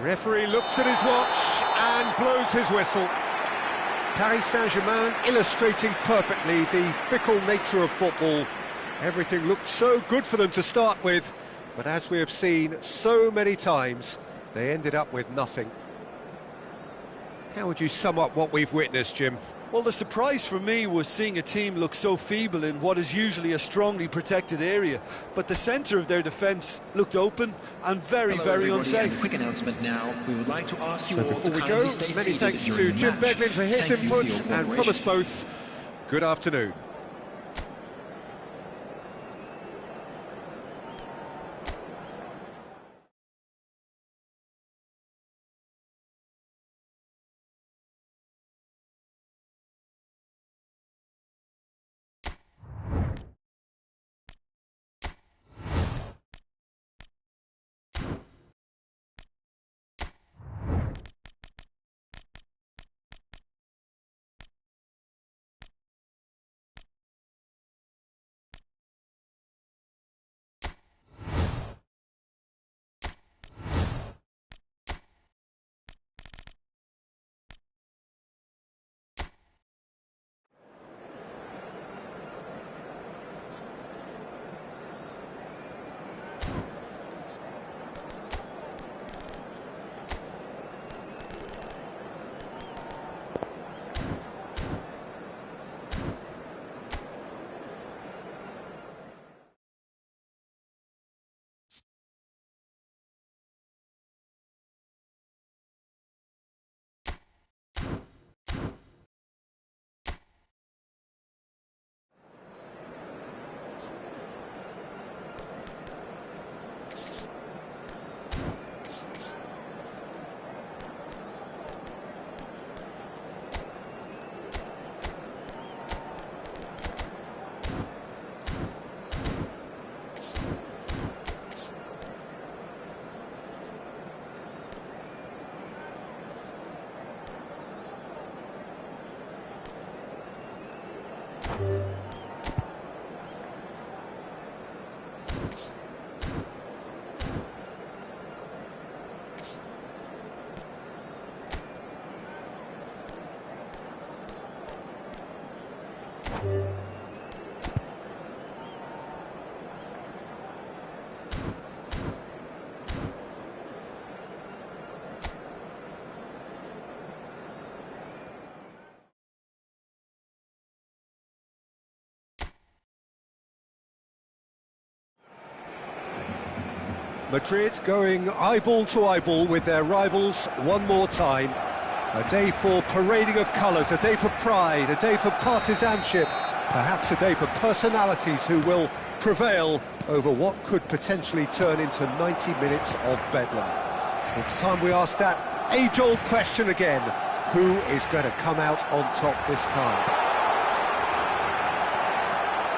Referee looks at his watch and blows his whistle. Paris Saint-Germain illustrating perfectly the fickle nature of football. Everything looked so good for them to start with, but as we have seen so many times, they ended up with nothing. How would you sum up what we've witnessed, Jim? Well, the surprise for me was seeing a team look so feeble in what is usually a strongly protected area, but the centre of their defence looked open and very unsafe. A quick announcement now. We would like to ask you So all before to we kindly go, stay many seated thanks during to the Jim match. Beglin for his Thank you for input, your and from cooperation. us both, good afternoon. Madrid going eyeball to eyeball with their rivals one more time. A day for parading of colours, a day for pride, a day for partisanship, perhaps a day for personalities who will prevail over what could potentially turn into 90 minutes of bedlam. It's time we ask that age-old question again. Who is going to come out on top this time?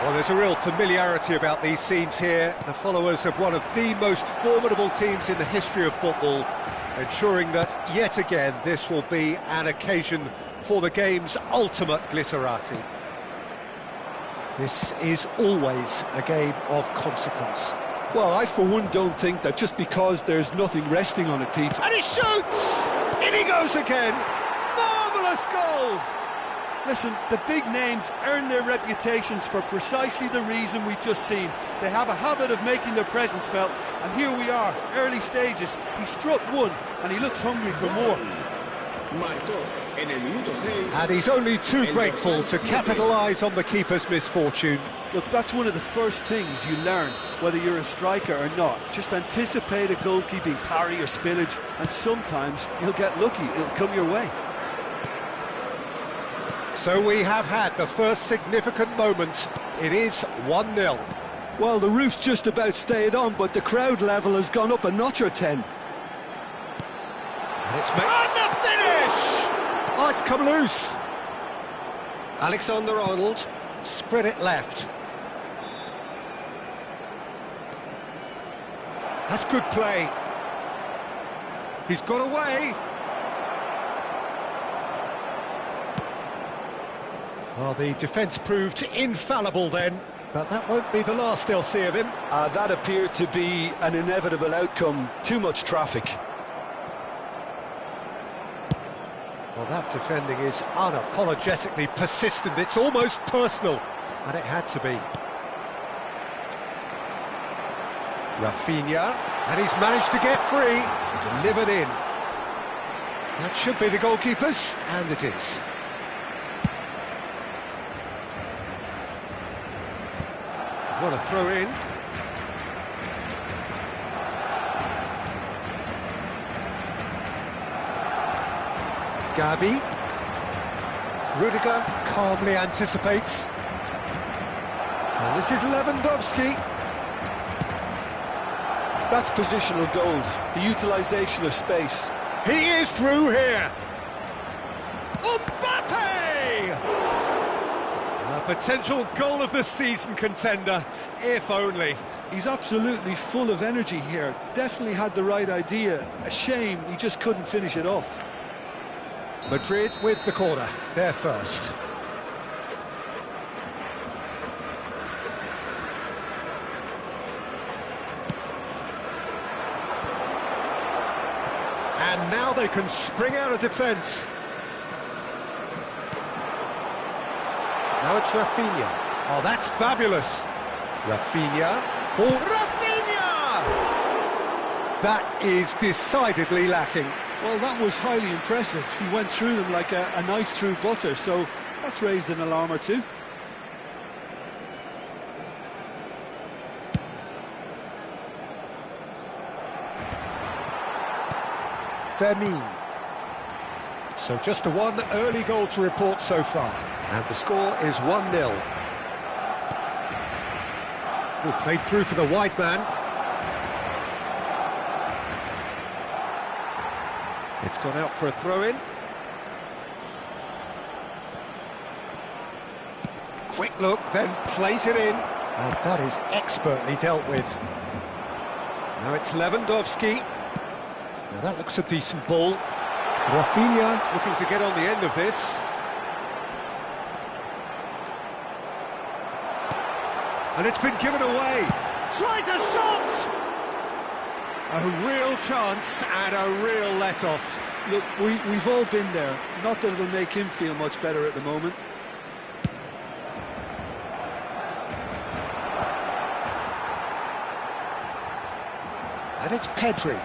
Well, there's a real familiarity about these scenes here. The followers of one of the most formidable teams in the history of football, ensuring that, yet again, this will be an occasion for the game's ultimate glitterati. This is always a game of consequence. Well, I for one don't think that just because there's nothing resting on it, Pete. And he shoots! In he goes again! Marvellous goal! Listen, the big names earn their reputations for precisely the reason we've just seen. They have a habit of making their presence felt, and here we are, early stages. He struck one, and he looks hungry for more. And he's only too grateful to capitalise on the keeper's misfortune. Look, that's one of the first things you learn, whether you're a striker or not. Just anticipate a goalkeeping parry or spillage, and sometimes you'll get lucky, it'll come your way. So we have had the first significant moment. It is 1-0. Well, the roof's just about stayed on, but the crowd level has gone up a notch or 10. And it's made the finish! Oh, it's come loose. Alexander-Arnold spread it left. That's good play. He's got away. Well, the defence proved infallible then, but that won't be the last they'll see of him. That appeared to be an inevitable outcome. Too much traffic. Well, that defending is unapologetically persistent. It's almost personal, and it had to be. Rafinha, and he's managed to get free, delivered in. That should be the goalkeeper's, and it is. What a throw in. Gavi. Rudiger calmly anticipates. And this is Lewandowski. That's positional gold, the utilisation of space. He is through here. Mbappe! A potential goal of the season contender, if only. He's absolutely full of energy here. Definitely had the right idea. A shame he just couldn't finish it off. Madrid with the corner, they're first. And now they can spring out of defence. Now it's Rafinha. Oh, that's fabulous. Rafinha. Oh, Rafinha! That is decidedly lacking. Well, that was highly impressive. He went through them like a knife through butter, so that's raised an alarm or two. Fermin. So just the one early goal to report so far. And the score is 1-0. Oh, played through for the wide man. It's gone out for a throw-in. Quick look, then plays it in. And that is expertly dealt with. Now it's Lewandowski. Now that looks a decent ball. Rafinha looking to get on the end of this. And it's been given away. Tries a shot! A real chance and a real let-off. Look, we've all been there. Not that it'll make him feel much better at the moment. And it's Pedri.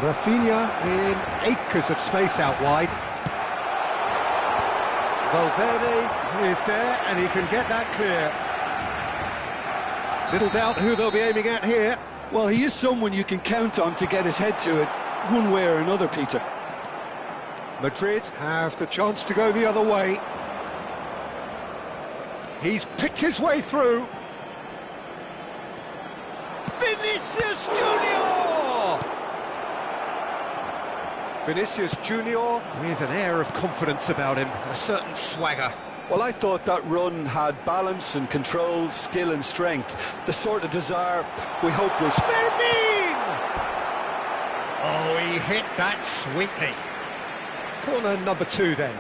Rafinha in acres of space out wide. Valverde is there and he can get that clear. Little doubt who they'll be aiming at here. Well, he is someone you can count on to get his head to it, one way or another, Peter. Madrid have the chance to go the other way. He's picked his way through. Vinicius Junior! Vinicius Junior with an air of confidence about him, a certain swagger. Well, I thought that run had balance and control, skill and strength. The sort of desire we hope will... Fermin! Oh, he hit that sweetly. Corner number 2 then.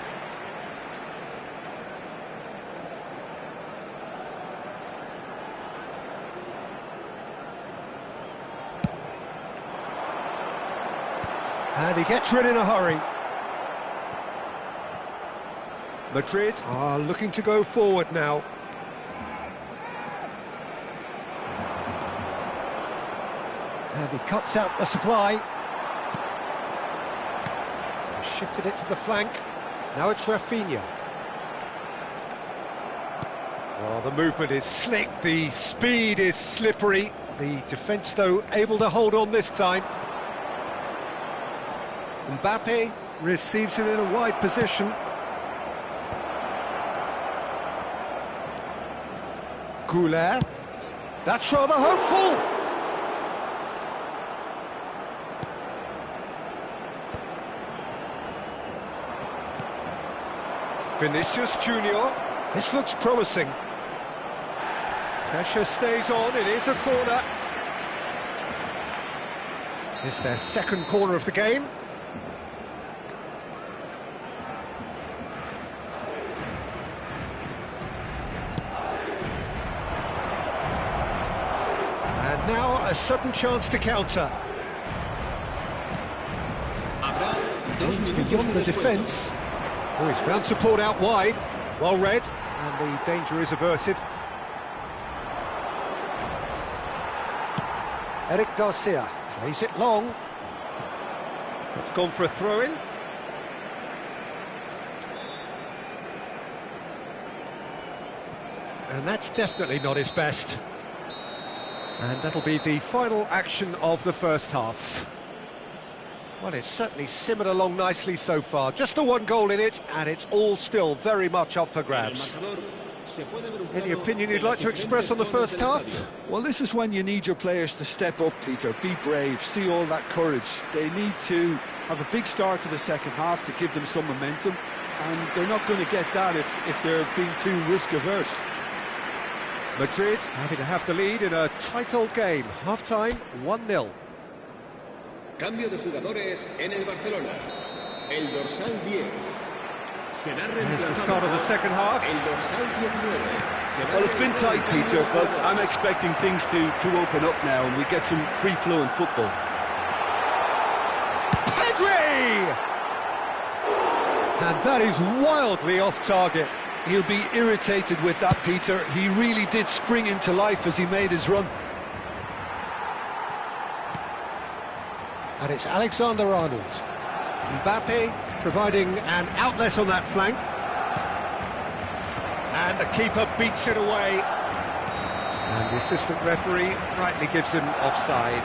And he gets rid in a hurry. Madrid are looking to go forward now. And he cuts out the supply. Shifted it to the flank. Now it's Rafinha. Well, the movement is slick, the speed is slippery. The defence, though, able to hold on this time. Mbappe receives it in a wide position. Goulet. That's rather hopeful. Vinicius Junior. This looks promising. Pressure stays on, it is a corner. It's their second corner of the game. And now a sudden chance to counter. Aimed beyond the defence. Oh, he's found support out wide. Well read, and the danger is averted. Eric Garcia plays it long. It's gone for a throw-in. And that's definitely not his best. And that'll be the final action of the first half. Well, it's certainly simmered along nicely so far. Just the one goal in it, and it's all still very much up for grabs. Any opinion you'd like to express on the first half? Well, this is when you need your players to step up, Peter, be brave, see all that courage. They need to have a big start to the second half to give them some momentum, and they're not going to get that if they're being too risk-averse. Madrid happy to have the lead in a tight old game. Half-time, 1-0. Cambio de jugadores en el Barcelona. El dorsal 10. Here's the start of the second half. El dorsal 19. Well, it's been tight, Peter, but I'm expecting things to open up now and we get some free-flowing football. Pedri! And that is wildly off target. He'll be irritated with that, Peter. He really did spring into life as he made his run. And it's Alexander-Arnold. Mbappe providing an outlet on that flank. And the keeper beats it away. And the assistant referee rightly gives him offside.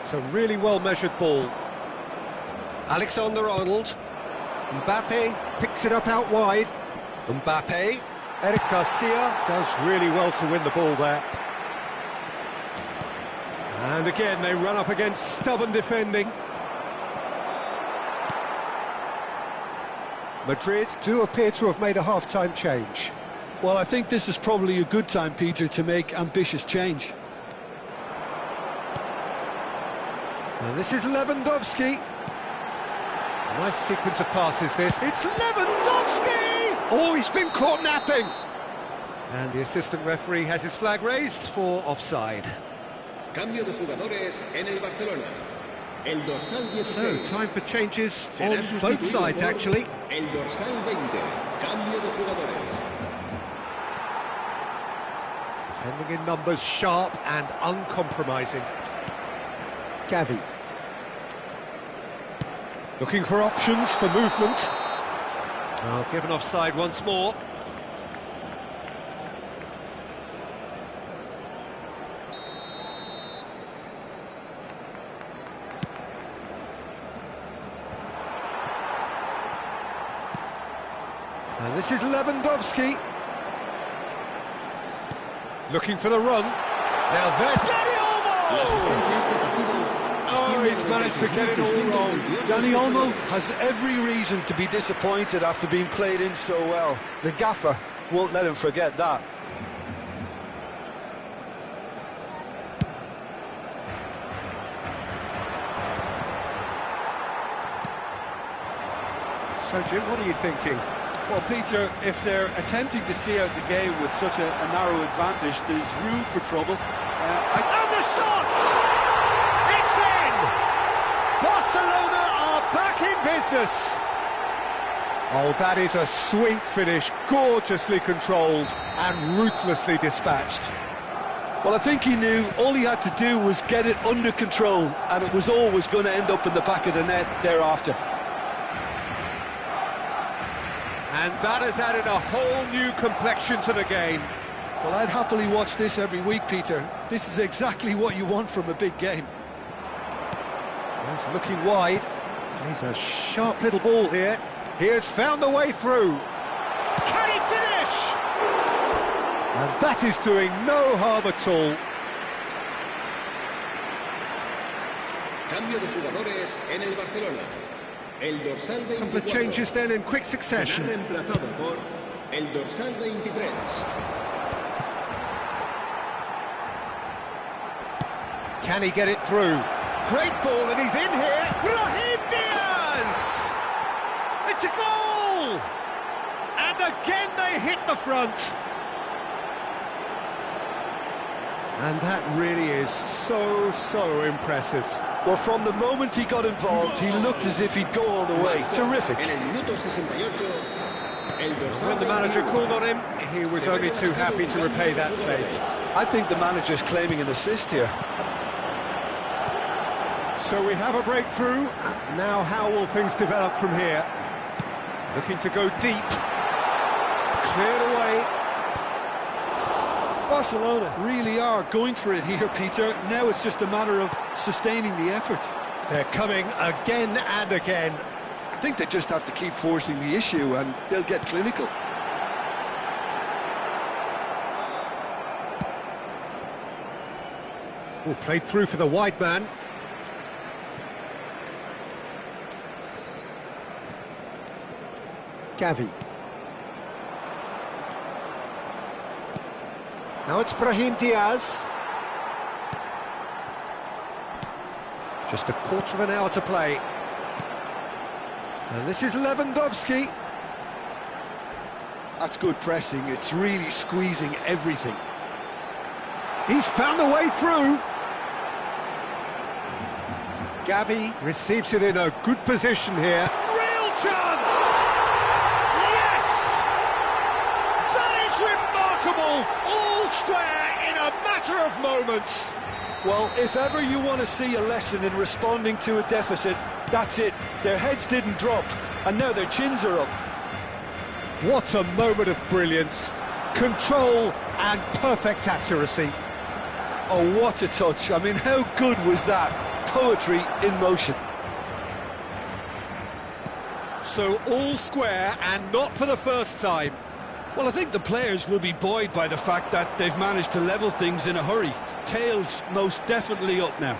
It's a really well-measured ball. Alexander-Arnold. Mbappe picks it up out wide. Mbappe. Eric Garcia does really well to win the ball there. And again, they run up against stubborn defending. Madrid do appear to have made a half-time change. Well, I think this is probably a good time, Peter, to make ambitious change. And this is Lewandowski. Nice sequence of passes this. It's Lewandowski! Oh, he's been caught napping! And the assistant referee has his flag raised for offside. Cambio de jugadores en el Barcelona. El dorsal 16. So, time for changes on both sides, actually. El dorsal 20. Cambio de jugadores. Defending in numbers, sharp and uncompromising. Gavi. Looking for options for movement. Oh, given offside once more. And this is Lewandowski. Looking for the run. Now there's Dani Olmo! Oh, he's managed to get it all wrong. Dani Olmo has every reason to be disappointed after being played in so well. The gaffer won't let him forget that. So, Jim, what are you thinking? Well, Peter, if they're attempting to see out the game with such a narrow advantage, there's room for trouble. And the shot! It's in! Barcelona are back in business! Oh, that is a sweet finish, gorgeously controlled and ruthlessly dispatched. Well, I think he knew all he had to do was get it under control, and it was always going to end up in the back of the net thereafter. And that has added a whole new complexion to the game. Well, I'd happily watch this every week, Peter. This is exactly what you want from a big game. He's looking wide. He's a sharp little ball here. He has found the way through. Can he finish? And that is doing no harm at all. Cambio de jugadores en el Barcelona. El dorsal 24. Couple of changes then in quick succession. Será reemplazado por el dorsal 23. Can he get it through? Great ball, and he's in here. Brahim Diaz! It's a goal! And again they hit the front. And that really is so impressive. Well, from the moment he got involved, he looked as if he'd go all the way. Terrific. En el minuto 68, el dorsal When the manager 21. called on him, he was only too happy to repay that faith. I think the manager's claiming an assist here. So we have a breakthrough. Now how will things develop from here? Looking to go deep. Cleared away. Barcelona really are going for it here, Peter. Now it's just a matter of sustaining the effort. They're coming again and again. I think they just have to keep forcing the issue and they'll get clinical. Oh, played through for the wide man. Gavi. Now it's Brahim Diaz. Just a quarter of an hour to play. And this is Lewandowski. That's good pressing. It's really squeezing everything. He's found a way through. Gavi receives it in a good position here. Real chance! Yes! That is remarkable! All square in a matter of moments. Well, if ever you want to see a lesson in responding to a deficit, that's it. Their heads didn't drop, and now their chins are up. What a moment of brilliance. Control and perfect accuracy. Oh, what a touch. I mean, how good was that? Poetry in motion. So all square and not for the first time. Well, I think the players will be buoyed by the fact that they've managed to level things in a hurry. Tails most definitely up now.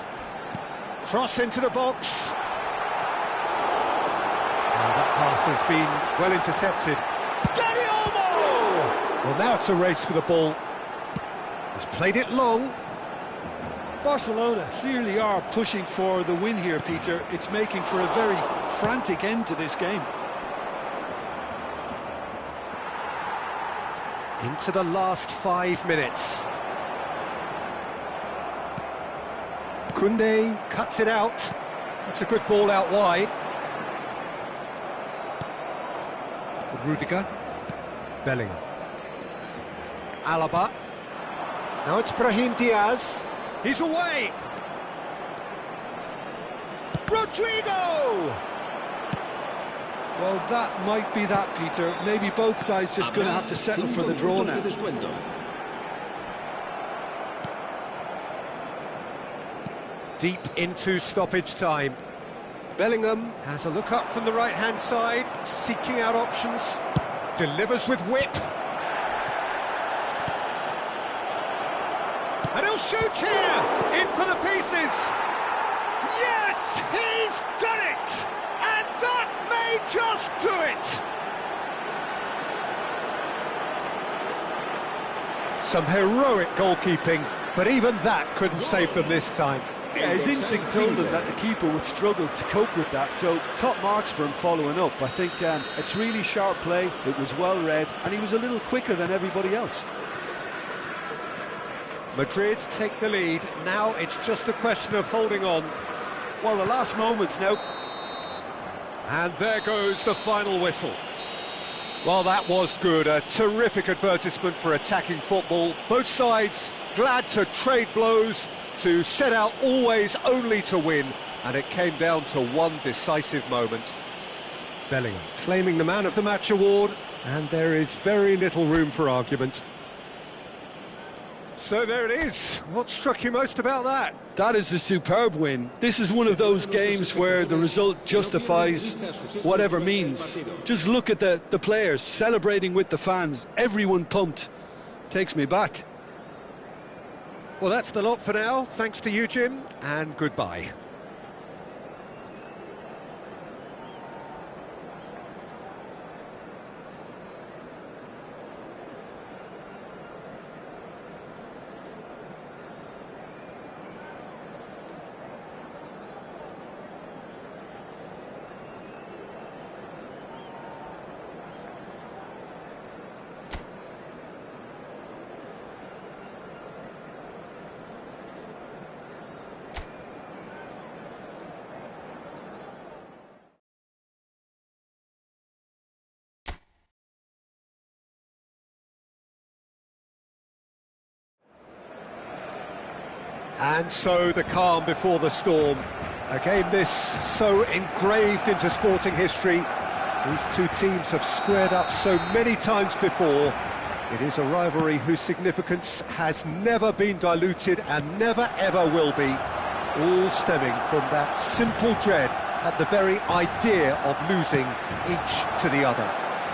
Cross into the box. That pass has been well intercepted. Dani Olmo! Well, now it's a race for the ball. He's played it long. Barcelona clearly are pushing for the win here, Peter. It's making for a very frantic end to this game. Into the last 5 minutes. Koundé cuts it out. That's a good ball out wide. Rudiger. Bellingham. Alaba. Now it's Brahim Diaz. He's away. Rodrigo! Well, that might be that, Peter. Maybe both sides just going to have to settle for the draw now. Deep into stoppage time. Bellingham has a look up from the right-hand side, seeking out options. delivers with whip. And he'll shoot here, in for the pieces. Yes, he's done it! And that may just do it! Some heroic goalkeeping, but even that couldn't save them this time. Yeah, his instinct told him that the keeper would struggle to cope with that, so top marks for him following up. I think it's really sharp play, it was well read, and he was a little quicker than everybody else. Madrid take the lead, now it's just a question of holding on. Well, the last moments now. And there goes the final whistle. Well, that was good, a terrific advertisement for attacking football. Both sides glad to trade blows, to set out always only to win, and it came down to one decisive moment. Bellingham claiming the Man of the Match award, and there is very little room for argument. So there it is. What struck you most about that? That is a superb win. This is one of those games where the result justifies whatever means. Just look at the players celebrating with the fans, everyone pumped. Takes me back. Well, that's the lot for now. Thanks to you, Jim, and goodbye. And so the calm before the storm. A game this so engraved into sporting history. These two teams have squared up so many times before. It is a rivalry whose significance has never been diluted and never ever will be. All stemming from that simple dread at the very idea of losing each to the other.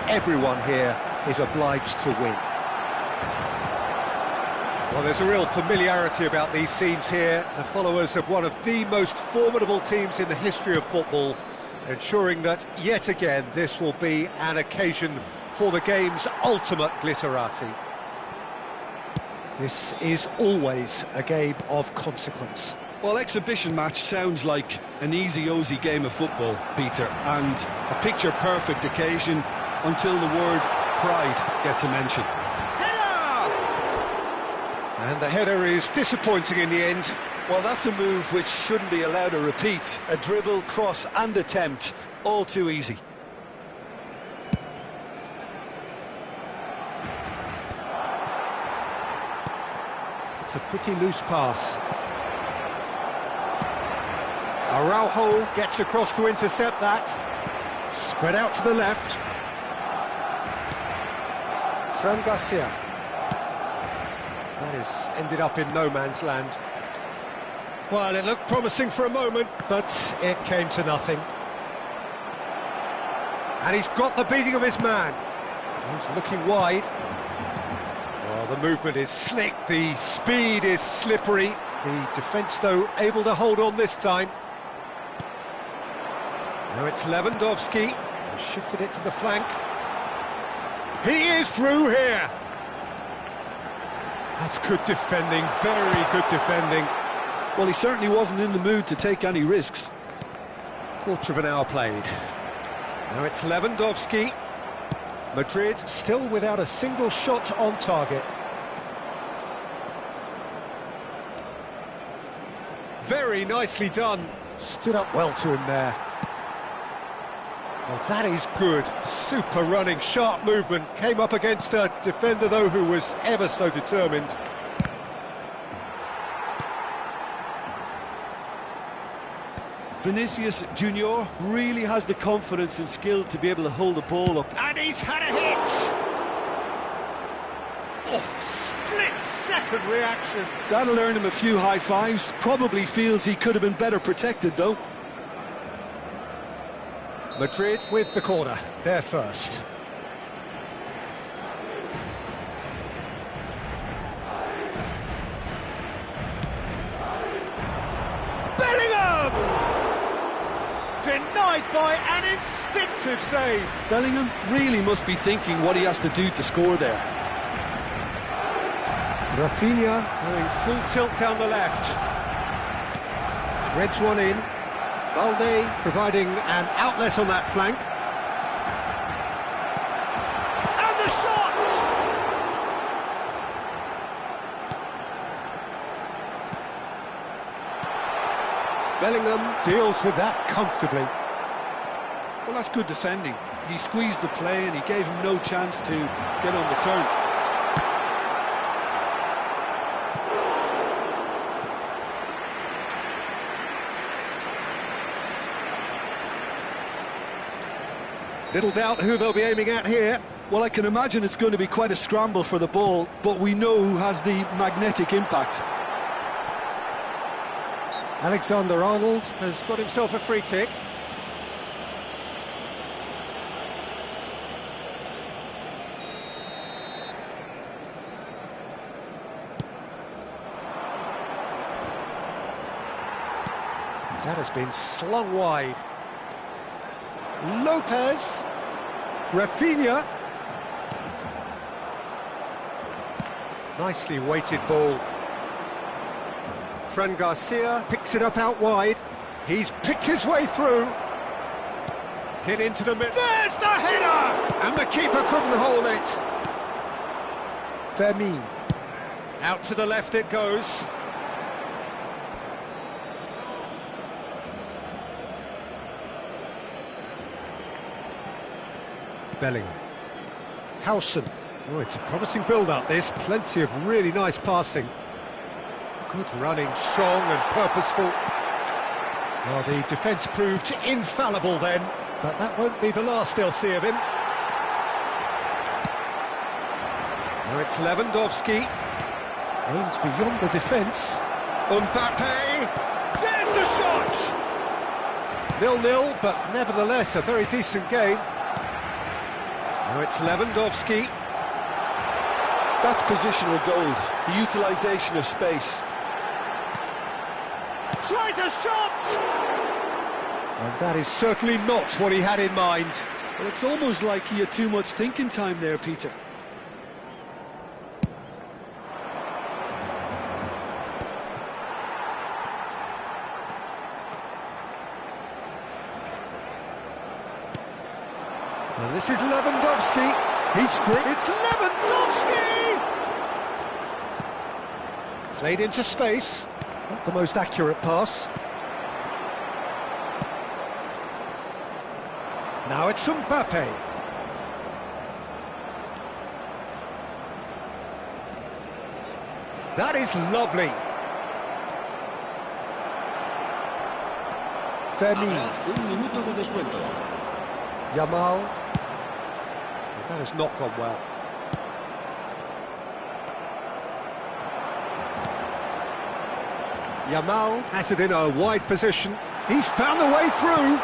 Everyone here is obliged to win. Well, there's a real familiarity about these scenes here. The followers of one of the most formidable teams in the history of football, ensuring that, yet again, this will be an occasion for the game's ultimate glitterati. This is always a game of consequence. Well, exhibition match sounds like an easy-ozy game of football, Peter, and a picture-perfect occasion until the word pride gets a mention. And the header is disappointing in the end. Well, that's a move which shouldn't be allowed to repeat. A dribble, cross and attempt, all too easy. It's a pretty loose pass. Araujo gets across to intercept that. Spread out to the left. Fran Garcia. That has ended up in no man's land. Well, it looked promising for a moment, but it came to nothing. And he's got the beating of his man. He's looking wide. Well, the movement is slick, the speed is slippery. The defence, though, able to hold on this time. Now it's Lewandowski. He's shifted it to the flank. He is through here. That's good defending, very good defending. Well, he certainly wasn't in the mood to take any risks. Quarter of an hour played. Now it's Lewandowski. Madrid still without a single shot on target. Very nicely done. Stood up well to him there. Well, that is good. Super running, sharp movement. Came up against a defender, though, who was ever so determined. Vinicius Junior really has the confidence and skill to be able to hold the ball up. And he's had a hit! Oh, split-second reaction. That'll earn him a few high fives. Probably feels he could have been better protected, though. Madrid with the corner, they're first. denied by an instinctive save. Bellingham really must be thinking what he has to do to score there. Rafinha going full tilt down the left. Threads one in. Balde providing an outlet on that flank. And the shot! Bellingham deals with that comfortably. Well, that's good defending. He squeezed the play and he gave him no chance to get on the turn. Little doubt who they'll be aiming at here. Well, I can imagine it's going to be quite a scramble for the ball, but we know who has the magnetic impact. Alexander-Arnold has got himself a free kick. That has been slung wide. Lopez, Rafinha. Nicely weighted ball. Fran Garcia picks it up out wide. He's picked his way through. Hit into the middle. There's the header! And the keeper couldn't hold it. Fermin. Out to the left it goes. Bellingham. Howson. Oh, it's a promising build-up, this. Plenty of really nice passing. Good running, strong and purposeful. Well, the defence proved infallible then, but that won't be the last they'll see of him. Now it's Lewandowski. Aims beyond the defence. Mbappe. There's the shot! 0-0, but nevertheless a very decent game. Now it's Lewandowski. That's positional goals, the utilisation of space. Tries a shot! And that is certainly not what he had in mind. Well, it's almost like he had too much thinking time there, Peter. And this is Lewandowski. He's free. It's Lewandowski! Played into space. Not the most accurate pass. Now it's Mbappe. That is lovely. Fermin. Un minuto de descuento. Yamal. That has not gone well. Yamal has it in a wide position. He's found the way through.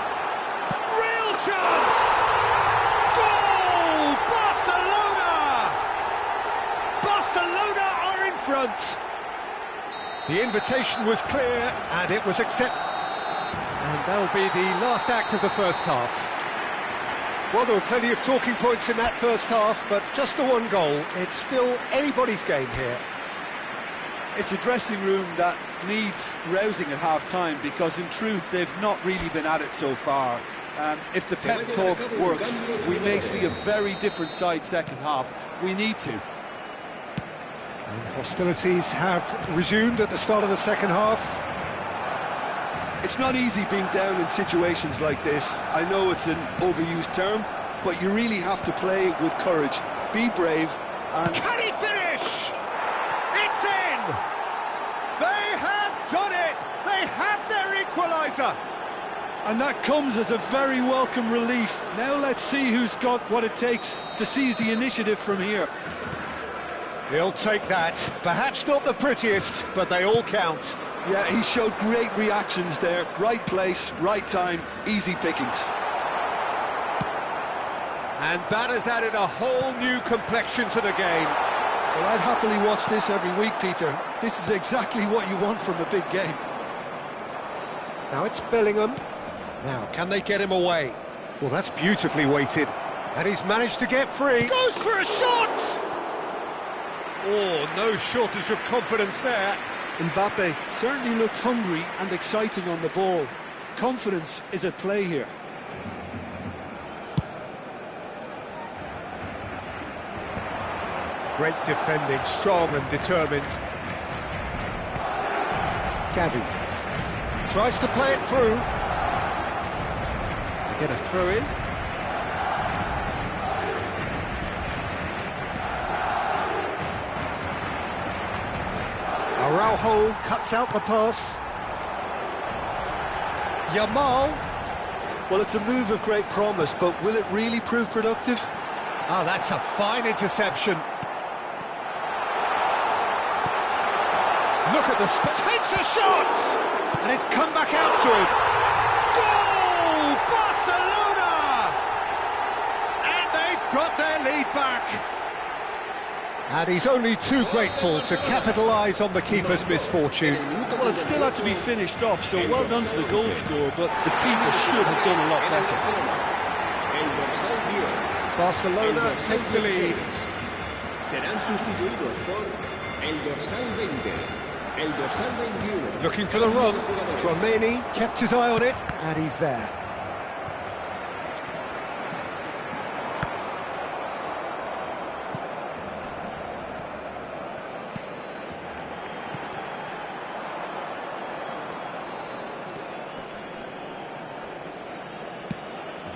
Real chance! Goal! Barcelona! Barcelona are in front. The invitation was clear and it was accepted. And that'll be the last act of the first half. Well, there were plenty of talking points in that first half, but just the one goal. It's still anybody's game here. It's a dressing room that needs rousing at half-time, because in truth they've not really been at it so far. If the pep talk works, we may see a very different side second half. We need to. And hostilities have resumed at the start of the second half. It's not easy being down in situations like this. I know it's an overused term, but you really have to play with courage. Be brave and... Can he finish? It's in! They have done it! They have their equaliser! And that comes as a very welcome relief. Now let's see who's got what it takes to seize the initiative from here. He'll take that. Perhaps not the prettiest, but they all count. Yeah, he showed great reactions there. Right place, right time, easy pickings. And that has added a whole new complexion to the game. Well, I'd happily watch this every week, Peter. This is exactly what you want from a big game. Now it's Bellingham. Now, can they get him away? Well, that's beautifully weighted. And he's managed to get free. Goes for a shot! Oh, no shortage of confidence there. Mbappe certainly looked hungry and exciting on the ball. Confidence is at play here. Great defending, strong and determined. Gavi tries to play it through. Get a throw in. Araujo cuts out the pass. Yamal. Well, it's a move of great promise, but will it really prove productive? Oh, that's a fine interception. Look at the takes a shot! And it's come back out to him. Goal! Barcelona! And they've got their lead back. And he's only too grateful to capitalise on the keeper's misfortune. Well, it still had to be finished off, so well done to the goal scorer, but the keeper should have done a lot better. Barcelona take the lead. Serán sustituidos por el dorsal 20, el dorsal 21. Looking for the run. Tchouaméni kept his eye on it, and he's there.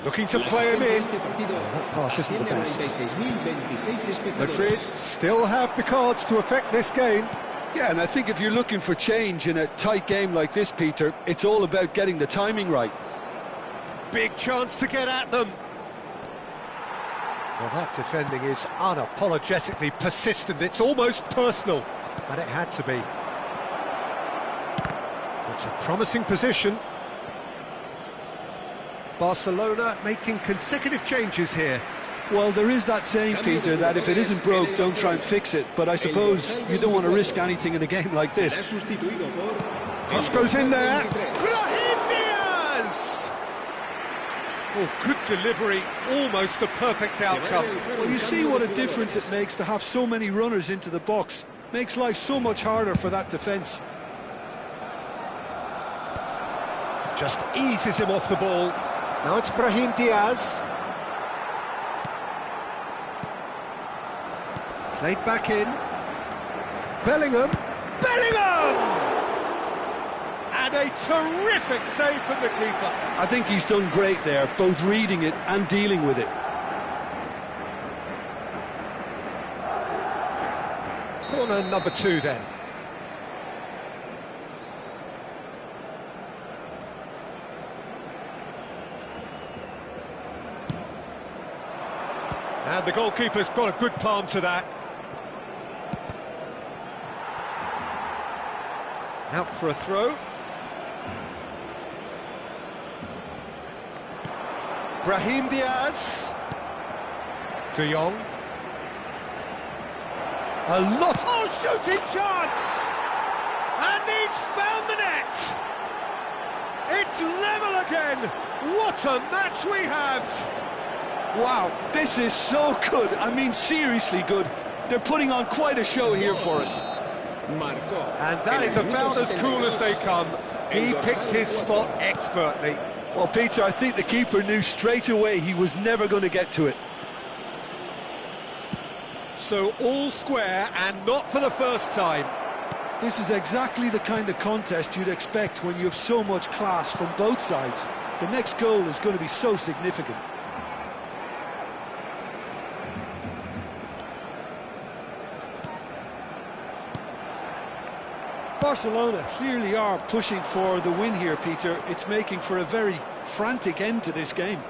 Looking to play him in. That pass isn't the best. Madrid still have the cards to affect this game. Yeah, and I think if you're looking for change in a tight game like this, Peter, it's all about getting the timing right. Big chance to get at them. Well, that defending is unapologetically persistent. It's almost personal, and it had to be. It's a promising position. Barcelona making consecutive changes here. Well, there is that saying, Peter, that if it isn't broke, don't try and fix it. But I suppose you don't want to risk anything in a game like this. Cross goes in there. Brahim Diaz! Oh, good delivery, almost a perfect outcome. Well, you see what a difference it makes to have so many runners into the box. Makes life so much harder for that defence. Just eases him off the ball. Now it's Brahim Diaz. Played back in. Bellingham. Bellingham! And a terrific save from the keeper. I think he's done great there, both reading it and dealing with it. Corner number 2 then. And the goalkeeper's got a good palm to that. Out for a throw. Brahim Diaz. De Jong. A lot. Oh, shooting chance! And he's found the net! It's level again! What a match we have! Wow, this is so good. I mean, seriously good. They're putting on quite a show here for us. And that is about as cool as they come. He picked his spot expertly. Well, Peter, I think the keeper knew straight away he was never going to get to it. So all square, and not for the first time. This is exactly the kind of contest you'd expect when you have so much class from both sides. The next goal is going to be so significant. Barcelona clearly are pushing for the win here, Peter. It's making for a very frantic end to this game.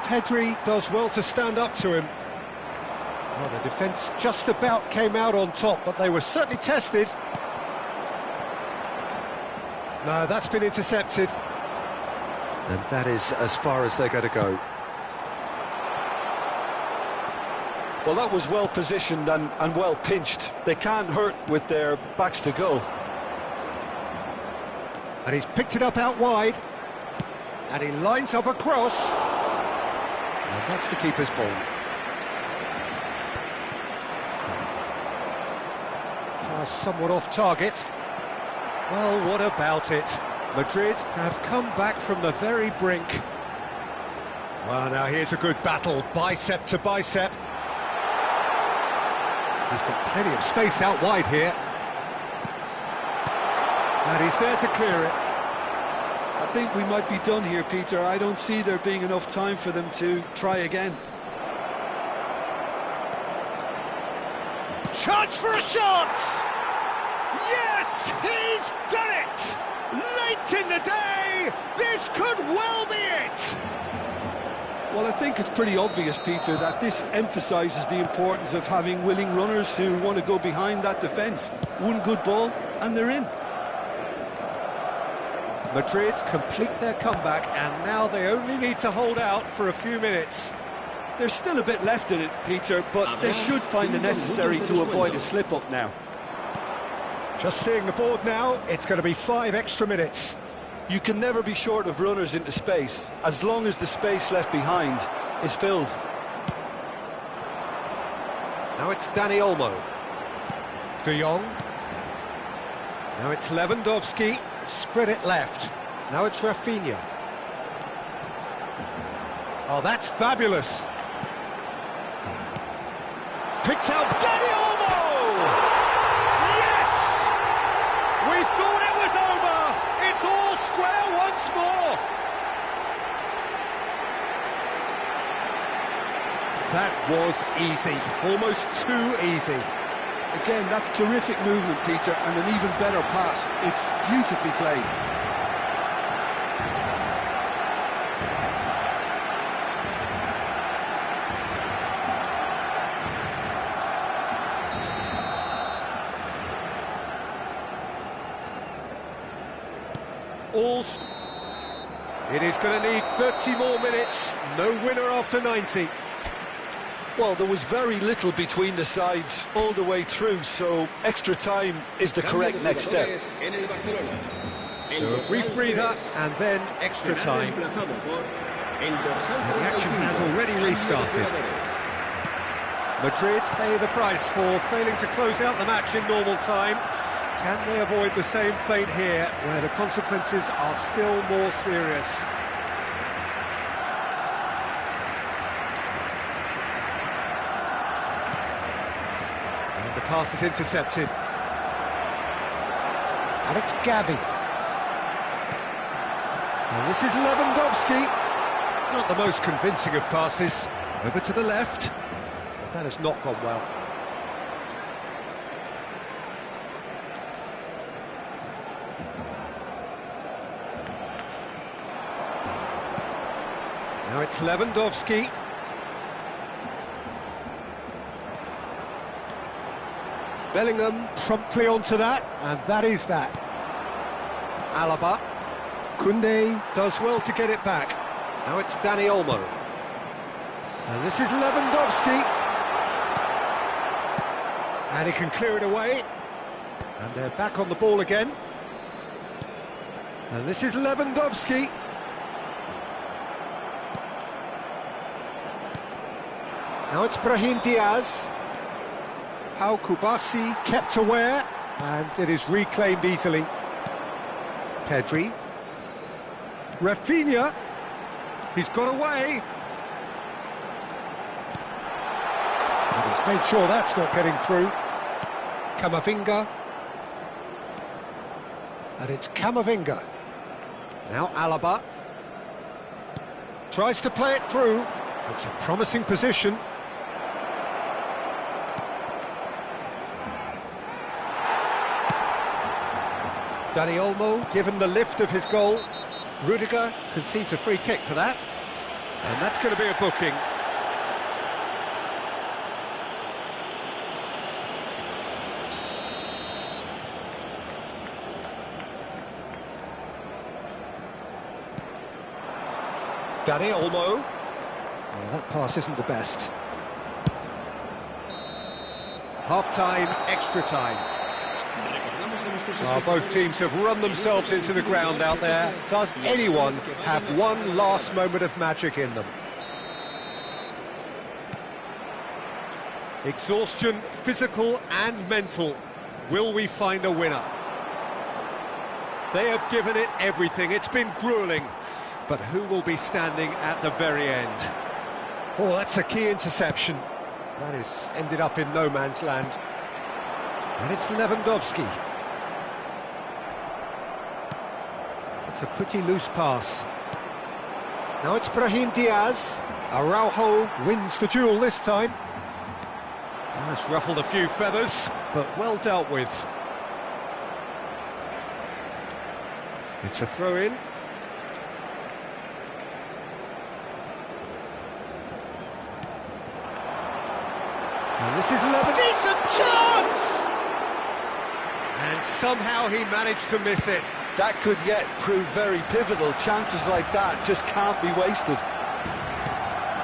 Pedri does well to stand up to him. Well, the defence just about came out on top, but they were certainly tested. No, that's been intercepted. And that is as far as they're going to go. Well, that was well positioned and well pinched. They can't hurt with their backs to goal. And he's picked it up out wide. And he lines up a cross. And that's the keeper's ball. Somewhat off target. Well, what about it? Madrid have come back from the very brink. Well, now here's a good battle, bicep to bicep. He's got plenty of space out wide here. And he's there to clear it. I think we might be done here, Peter. I don't see there being enough time for them to try again. Chance for a shot! Yes, he's done it! Late in the day, this could well be it! Well, I think it's pretty obvious, Peter, that this emphasises the importance of having willing runners who want to go behind that defence. One good ball, and they're in. Madrid complete their comeback, and now they only need to hold out for a few minutes. There's still a bit left in it, Peter, but they should find the necessary to avoid a slip-up now. Just seeing the board now, it's going to be 5 extra minutes. You can never be short of runners into space, as long as the space left behind is filled. Now it's Dani Olmo. De Jong. Now it's Lewandowski. Spread it left. Now it's Rafinha. Oh, that's fabulous. Picked out Dani Olmo! Yes! We thought it was over. It's all square once more. That was easy. Almost too easy. Again, that's terrific movement, Peter, and an even better pass. It's beautifully played. It is going to need 30 more minutes. No winner after 90. Well, there was very little between the sides all the way through, so extra time is the correct next step. So a brief breather and then extra time. And the action has already restarted. Madrid pay the price for failing to close out the match in normal time. Can they avoid the same fate here, where the consequences are still more serious? And the pass is intercepted. And it's Gavi. And this is Lewandowski. Not the most convincing of passes. Over to the left. That has not gone well. Now it's Lewandowski. Bellingham promptly onto that, and that is that. Alaba. Koundé does well to get it back. Now it's Dani Olmo. And this is Lewandowski. And he can clear it away. And they're back on the ball again. And this is Lewandowski. Now it's Brahim Diaz. Pau Kubasi kept aware, and it is reclaimed easily. Pedri. Rafinha. He's got away. And he's made sure that's not getting through. Camavinga. And it's Camavinga. Now Alaba. Tries to play it through. It's a promising position. Dani Olmo given the lift of his goal. Rudiger concedes a free kick for that. And that's going to be a booking. Dani Olmo. Well, that pass isn't the best. Half-time, extra time. Well, both teams have run themselves into the ground out there. Does anyone have one last moment of magic in them? Exhaustion, physical and mental. Will we find a winner? They have given it everything. It's been gruelling. But who will be standing at the very end? Oh, that's a key interception. That is ended up in no man's land. And it's Lewandowski. It's a pretty loose pass. Now it's Brahim Diaz. Araujo wins the duel this time. That's ruffled a few feathers, but well dealt with. It's a throw-in. And this is a decent chance! And somehow he managed to miss it. That could yet prove very pivotal. Chances like that just can't be wasted.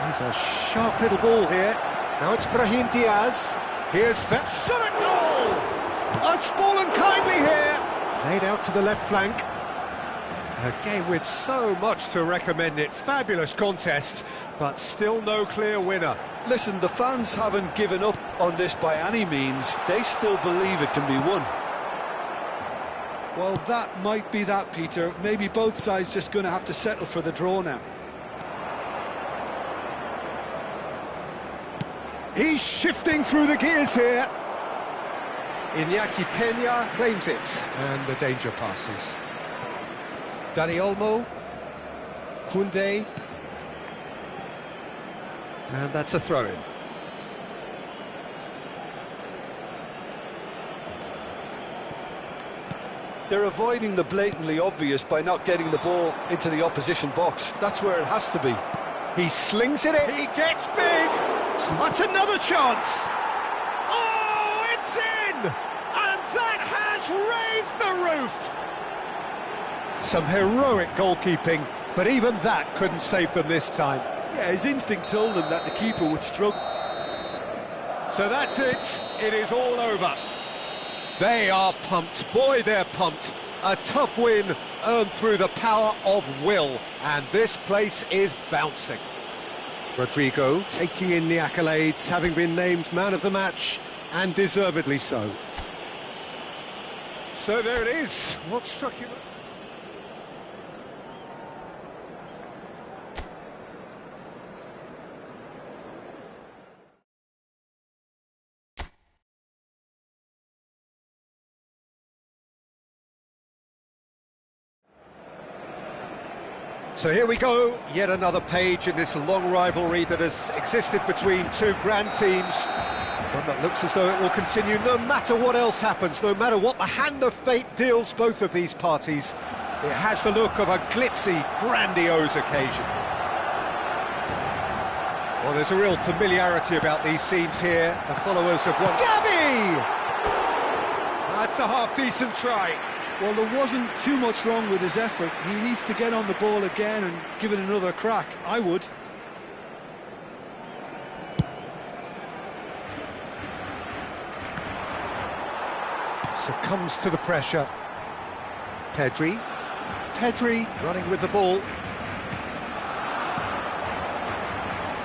He's a sharp little ball here. Now it's Brahim Diaz. Here's shot at goal! It's fallen kindly here. Played out to the left flank. A game with so much to recommend it. Fabulous contest, but still no clear winner. Listen, the fans haven't given up on this by any means. They still believe it can be won. Well, that might be that, Peter. Maybe both sides just going to have to settle for the draw now. He's shifting through the gears here. Iñaki Peña claims it, and the danger passes. Dani Olmo, Koundé, and that's a throw-in. They're avoiding the blatantly obvious by not getting the ball into the opposition box. That's where it has to be. He slings it in. He gets big. That's another chance. Oh, it's in! And that has raised the roof. Some heroic goalkeeping, but even that couldn't save them this time. Yeah, his instinct told him that the keeper would struggle. So that's it. It is all over. They are pumped. Boy, they're pumped. A tough win earned through the power of will, and this place is bouncing. Rodrigo taking in the accolades, having been named man of the match, and deservedly so. So there it is. What struck him? So here we go, yet another page in this long rivalry that has existed between two grand teams. One that looks as though it will continue no matter what else happens, no matter what the hand of fate deals both of these parties. It has the look of a glitzy, grandiose occasion. Well, there's a real familiarity about these scenes here. The followers of one... Gavi! That's a half-decent try. Well, there wasn't too much wrong with his effort. He needs to get on the ball again and give it another crack. I would. Succumbs to the pressure. Pedri running with the ball.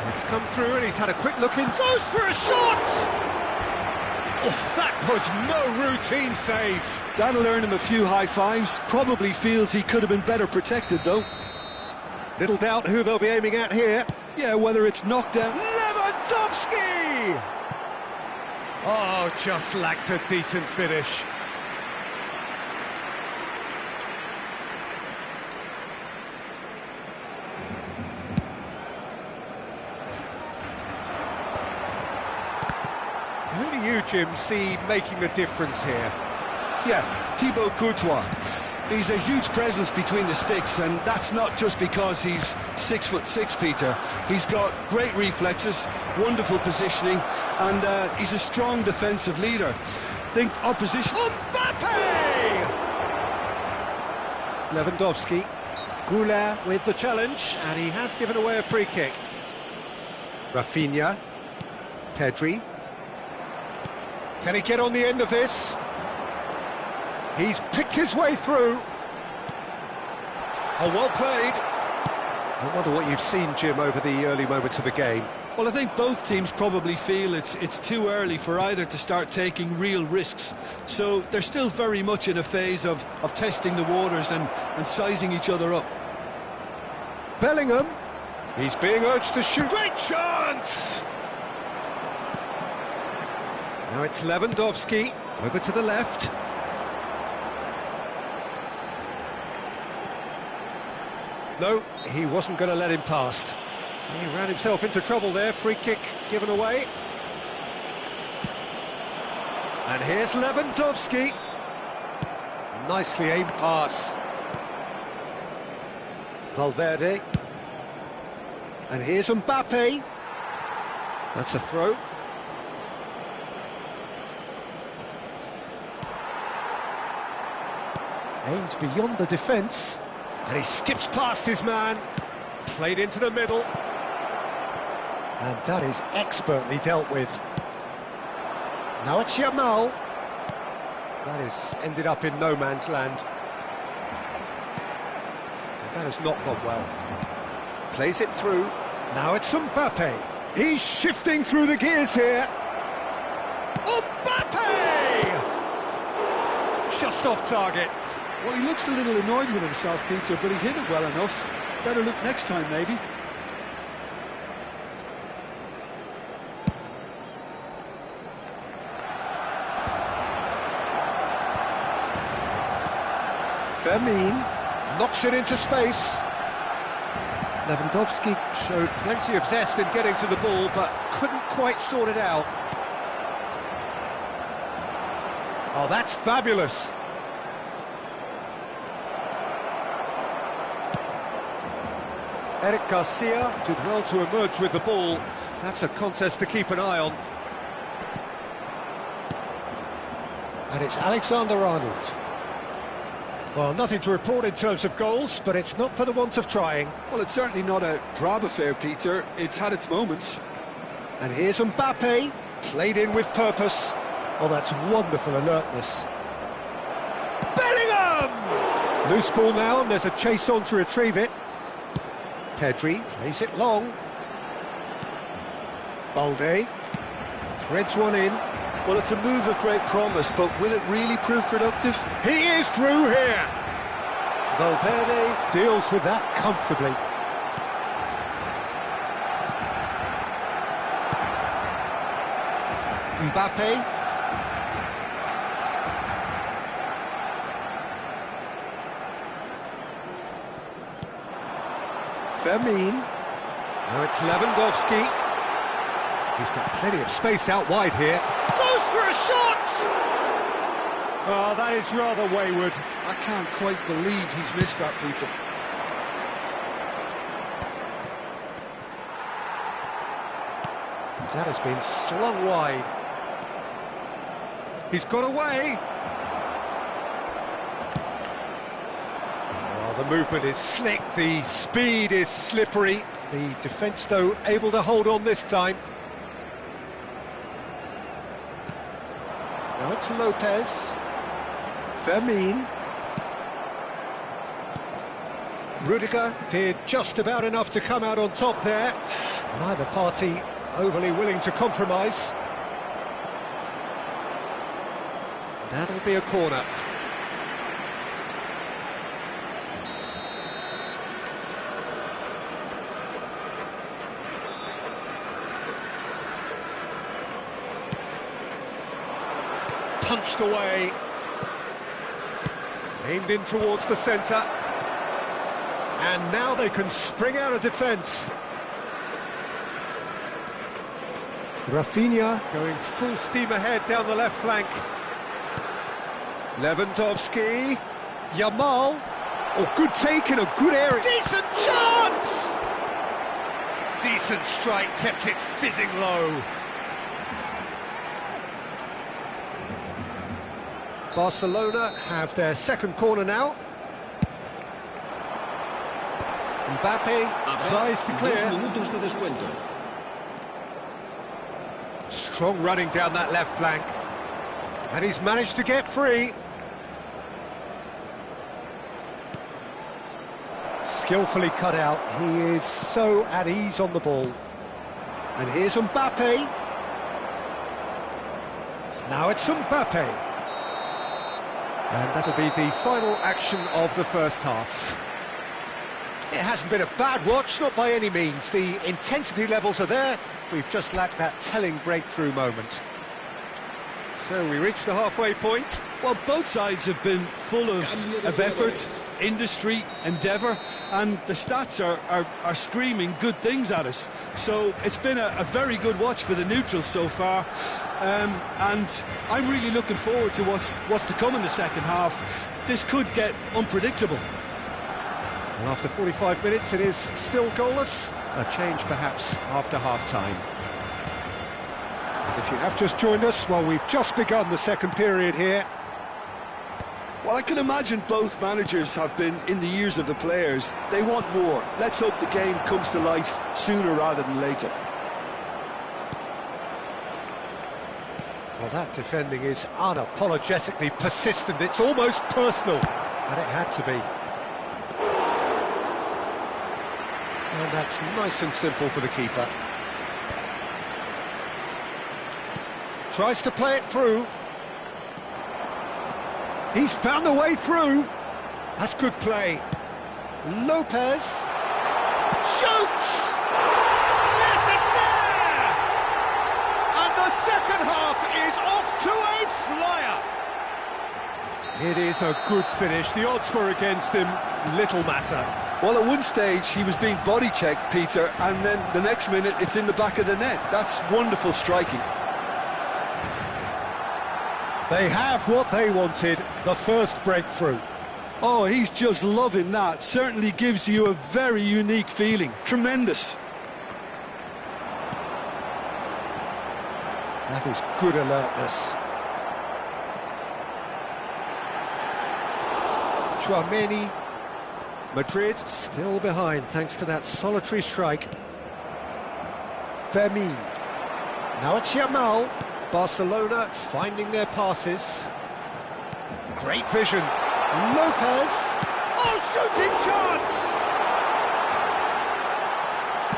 It's come through and he's had a quick look in. Goes for a shot! Oh, that was no routine save. That'll earn him a few high fives. Probably feels he could have been better protected, though. Little doubt who they'll be aiming at here. Yeah, whether it's knocked down. Lewandowski! Oh, just lacked a decent finish. Who do you, Jim, see making the difference here? Yeah, Thibaut Courtois. He's a huge presence between the sticks, and that's not just because he's 6'6", Peter. He's got great reflexes, wonderful positioning, and he's a strong defensive leader. Think opposition... Mbappe! Lewandowski. Goulart with the challenge, and he has given away a free kick. Rafinha. Pedri. Can he get on the end of this? He's picked his way through. Oh, well played. I wonder what you've seen, Jim, over the early moments of the game. Well, I think both teams probably feel it's too early for either to start taking real risks. So they're still very much in a phase of testing the waters and sizing each other up. Bellingham. He's being urged to shoot. Great chance! Now it's Lewandowski. Over to the left. No, he wasn't going to let him past. He ran himself into trouble there. Free kick given away. And here's Lewandowski. Nicely aimed pass. Valverde. And here's Mbappe. That's a throw. Aimed beyond the defence. And he skips past his man. Played into the middle. And that is expertly dealt with. Now it's Yamal. That has ended up in no man's land. That has not gone well. Plays it through. Now it's Mbappe. He's shifting through the gears here. Mbappe! Just off target. Well, he looks a little annoyed with himself, Peter, but he hit it well enough. Better look next time, maybe. Fermin knocks it into space. Lewandowski showed plenty of zest in getting to the ball, but couldn't quite sort it out. Oh, that's fabulous. Eric Garcia did well to emerge with the ball. That's a contest to keep an eye on. And it's Alexander-Arnold. Well, nothing to report in terms of goals, but it's not for the want of trying. Well, it's certainly not a drab affair, Peter. It's had its moments. And here's Mbappe, played in with purpose. Oh, that's wonderful alertness. Bellingham! Loose ball now, and there's a chase on to retrieve it. Pedri plays it long. Balde threads one in. Well, it's a move of great promise, but will it really prove productive? He is through here. Valverde deals with that comfortably. Mbappe. Fermin. Now it's Lewandowski. He's got plenty of space out wide here. Goes for a shot! Oh, that is rather wayward. I can't quite believe he's missed that, Peter. That has been slung wide. He's got away. Oh, the movement is slick, the speed is slippery. The defence, though, able to hold on this time. Now it's Lopez. Fermin. Rudiger did just about enough to come out on top there. Neither party overly willing to compromise. That'll be a corner. Punched away. Aimed in towards the centre. And now they can spring out of defence. Rafinha going full steam ahead down the left flank. Lewandowski. Yamal. Oh, good take in a good area. Decent chance! Decent strike, kept it fizzing low. Barcelona have their second corner now. Mbappe tries to clear. 2 minutos de descuento. Strong running down that left flank. And he's managed to get free. skillfully cut out. He is so at ease on the ball. And here's Mbappe. Now it's Mbappe. And that'll be the final action of the first half. It hasn't been a bad watch, not by any means. The intensity levels are there. We've just lacked that telling breakthrough moment. So we reach the halfway point. Well, both sides have been full of effort, industry, endeavour, and the stats are screaming good things at us. So it's been a very good watch for the neutrals so far, and I'm really looking forward to what's to come in the second half. This could get unpredictable. And after 45 minutes, it is still goalless. A change perhaps after half-time. And if you have just joined us, well, we've just begun the second period here. Well, I can imagine both managers have been in the ears of the players. They want more. Let's hope the game comes to life sooner rather than later. Well, that defending is unapologetically persistent. It's almost personal, and it had to be. And that's nice and simple for the keeper. Tries to play it through. He's found a way through. That's good play. Lopez shoots! Yes, it's there! And the second half is off to a flyer. It is a good finish. The odds were against him. Little matter. Well, at one stage he was being body-checked, Peter, and then the next minute it's in the back of the net. That's wonderful striking. They have what they wanted, the first breakthrough. Oh, he's just loving that. Certainly gives you a very unique feeling. Tremendous. That is good alertness. Chouameni. Madrid still behind thanks to that solitary strike. Fermin. Now it's Yamal. Barcelona finding their passes. Great vision. Lopez. Oh, shooting chance!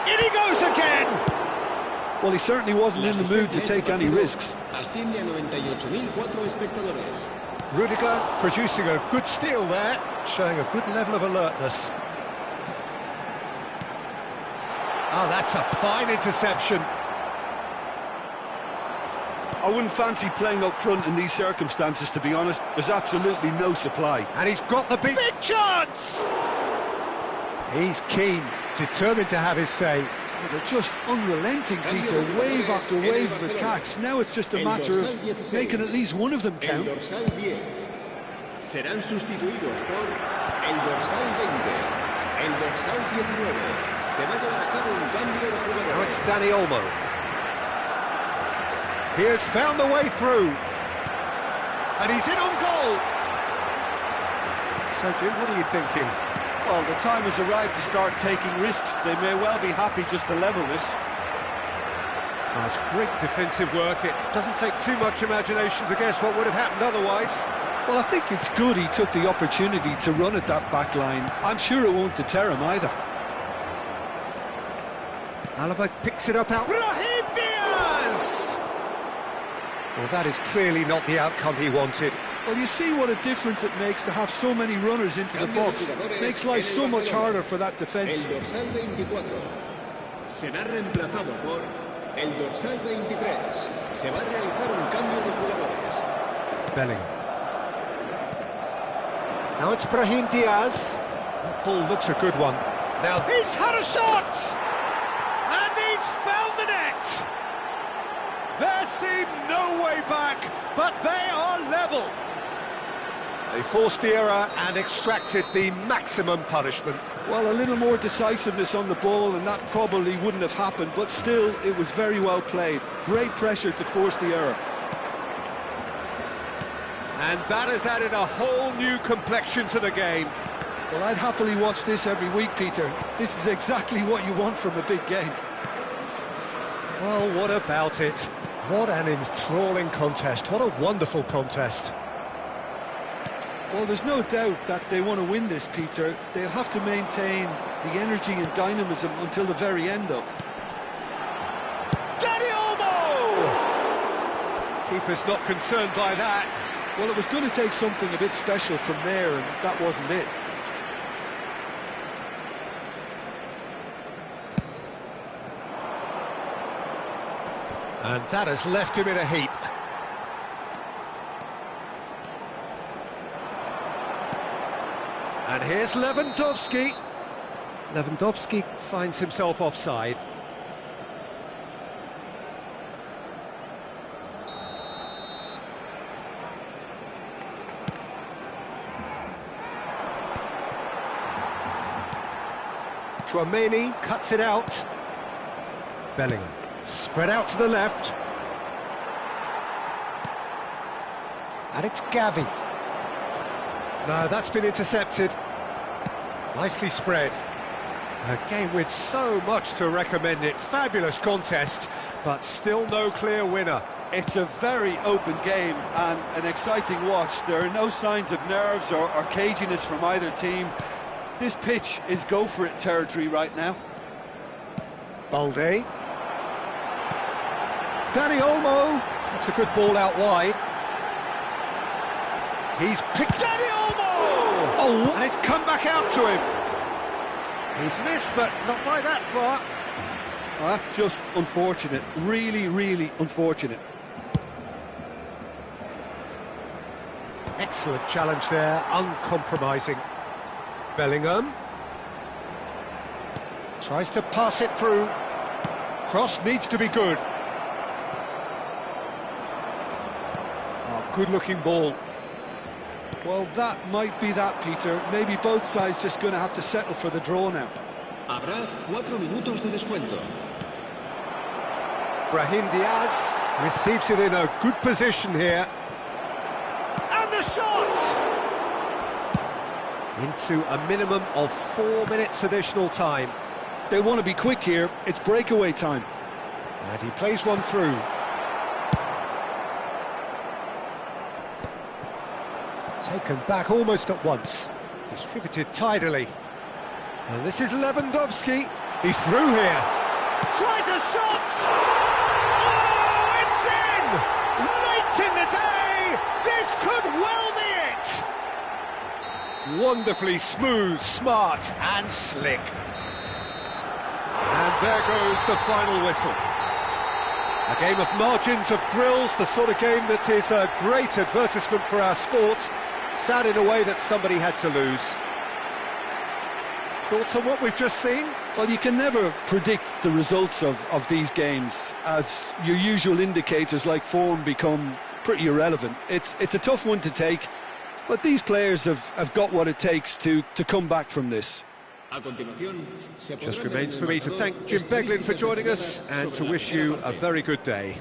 In he goes again! Well, he certainly wasn't in the mood to take any risks. Rudiger producing a good steal there, showing a good level of alertness. Oh, that's a fine interception. I wouldn't fancy playing up front in these circumstances, to be honest. There's absolutely no supply. And he's got the big chance! He's keen, determined to have his say. Oh, they're just unrelenting, Peter. Wave after wave of attacks. Now it's just a matter of making at least one of them count. Serán sustituidos por el dorsal 20, el dorsal 19. Se va a llevar a cabo un cambio de jugadores. Now it's Dani Olmo. He has found the way through. And he's in on goal. So, Jim, what are you thinking? Well, the time has arrived to start taking risks. They may well be happy just to level this. That's great defensive work. It doesn't take too much imagination to guess what would have happened otherwise. Well, I think it's good he took the opportunity to run at that back line. I'm sure it won't deter him either. Alaba picks it up out. Brahim Diaz! Well, that is clearly not the outcome he wanted. Well, you see what a difference it makes to have so many runners into the box. It makes life so much harder for that defence. El dorsal 24 será reemplazado por el dorsal 23. Se va a realizar un cambio de jugadores. Bellingham. Now it's Brahim Diaz. That ball looks a good one. Now he's had a shot! And he's found the net! There seemed no way back, but they are level. They forced the error and extracted the maximum punishment. Well, a little more decisiveness on the ball and that probably wouldn't have happened, but still, it was very well played. Great pressure to force the error. And that has added a whole new complexion to the game. Well, I'd happily watch this every week, Peter. This is exactly what you want from a big game. Well, what about it? What an enthralling contest. What a wonderful contest. Well, there's no doubt that they want to win this, Peter. They'll have to maintain the energy and dynamism until the very end, though. Dani Olmo! Keeper's not concerned by that. Well, it was going to take something a bit special from there, and that wasn't it. And that has left him in a heap. And here's Lewandowski. Lewandowski finds himself offside. Tchouameni cuts it out. Bellingham spread out to the left. And it's Gavi. No, that's been intercepted. Nicely spread. A game with so much to recommend it. Fabulous contest, but still no clear winner. It's a very open game and an exciting watch. There are no signs of nerves or caginess from either team. This pitch is go-for-it territory right now. Balde. Dani Olmo. That's a good ball out wide. He's picked Dani Olmo! Oh, and it's come back out to him. He's missed, but not by that far. Well, that's just unfortunate. Really, really unfortunate. Excellent challenge there, uncompromising. Bellingham tries to pass it through. Cross needs to be good. Oh, good-looking ball. Well, that might be that, Peter. Maybe both sides just going to have to settle for the draw now. Habrá 4 minutos de descuento. Brahim Diaz receives it in a good position here. And the shot! Into a minimum of 4 minutes additional time. They want to be quick here. It's breakaway time. And he plays one through. Taken back almost at once. Distributed tidily. And this is Lewandowski. He's through here. Tries a shot! Oh, it's in! Late in the day! This could well be it! Wonderfully smooth, smart and slick. And there goes the final whistle. A game of margins of thrills, the sort of game that is a great advertisement for our sport. Sad in a way that somebody had to lose. Thoughts on what we've just seen? Well, you can never predict the results of these games, as your usual indicators like form become pretty irrelevant. It's a tough one to take, but these players have got what it takes to come back from this. Just remains for me to thank Jim Beglin for joining us and to wish you a very good day.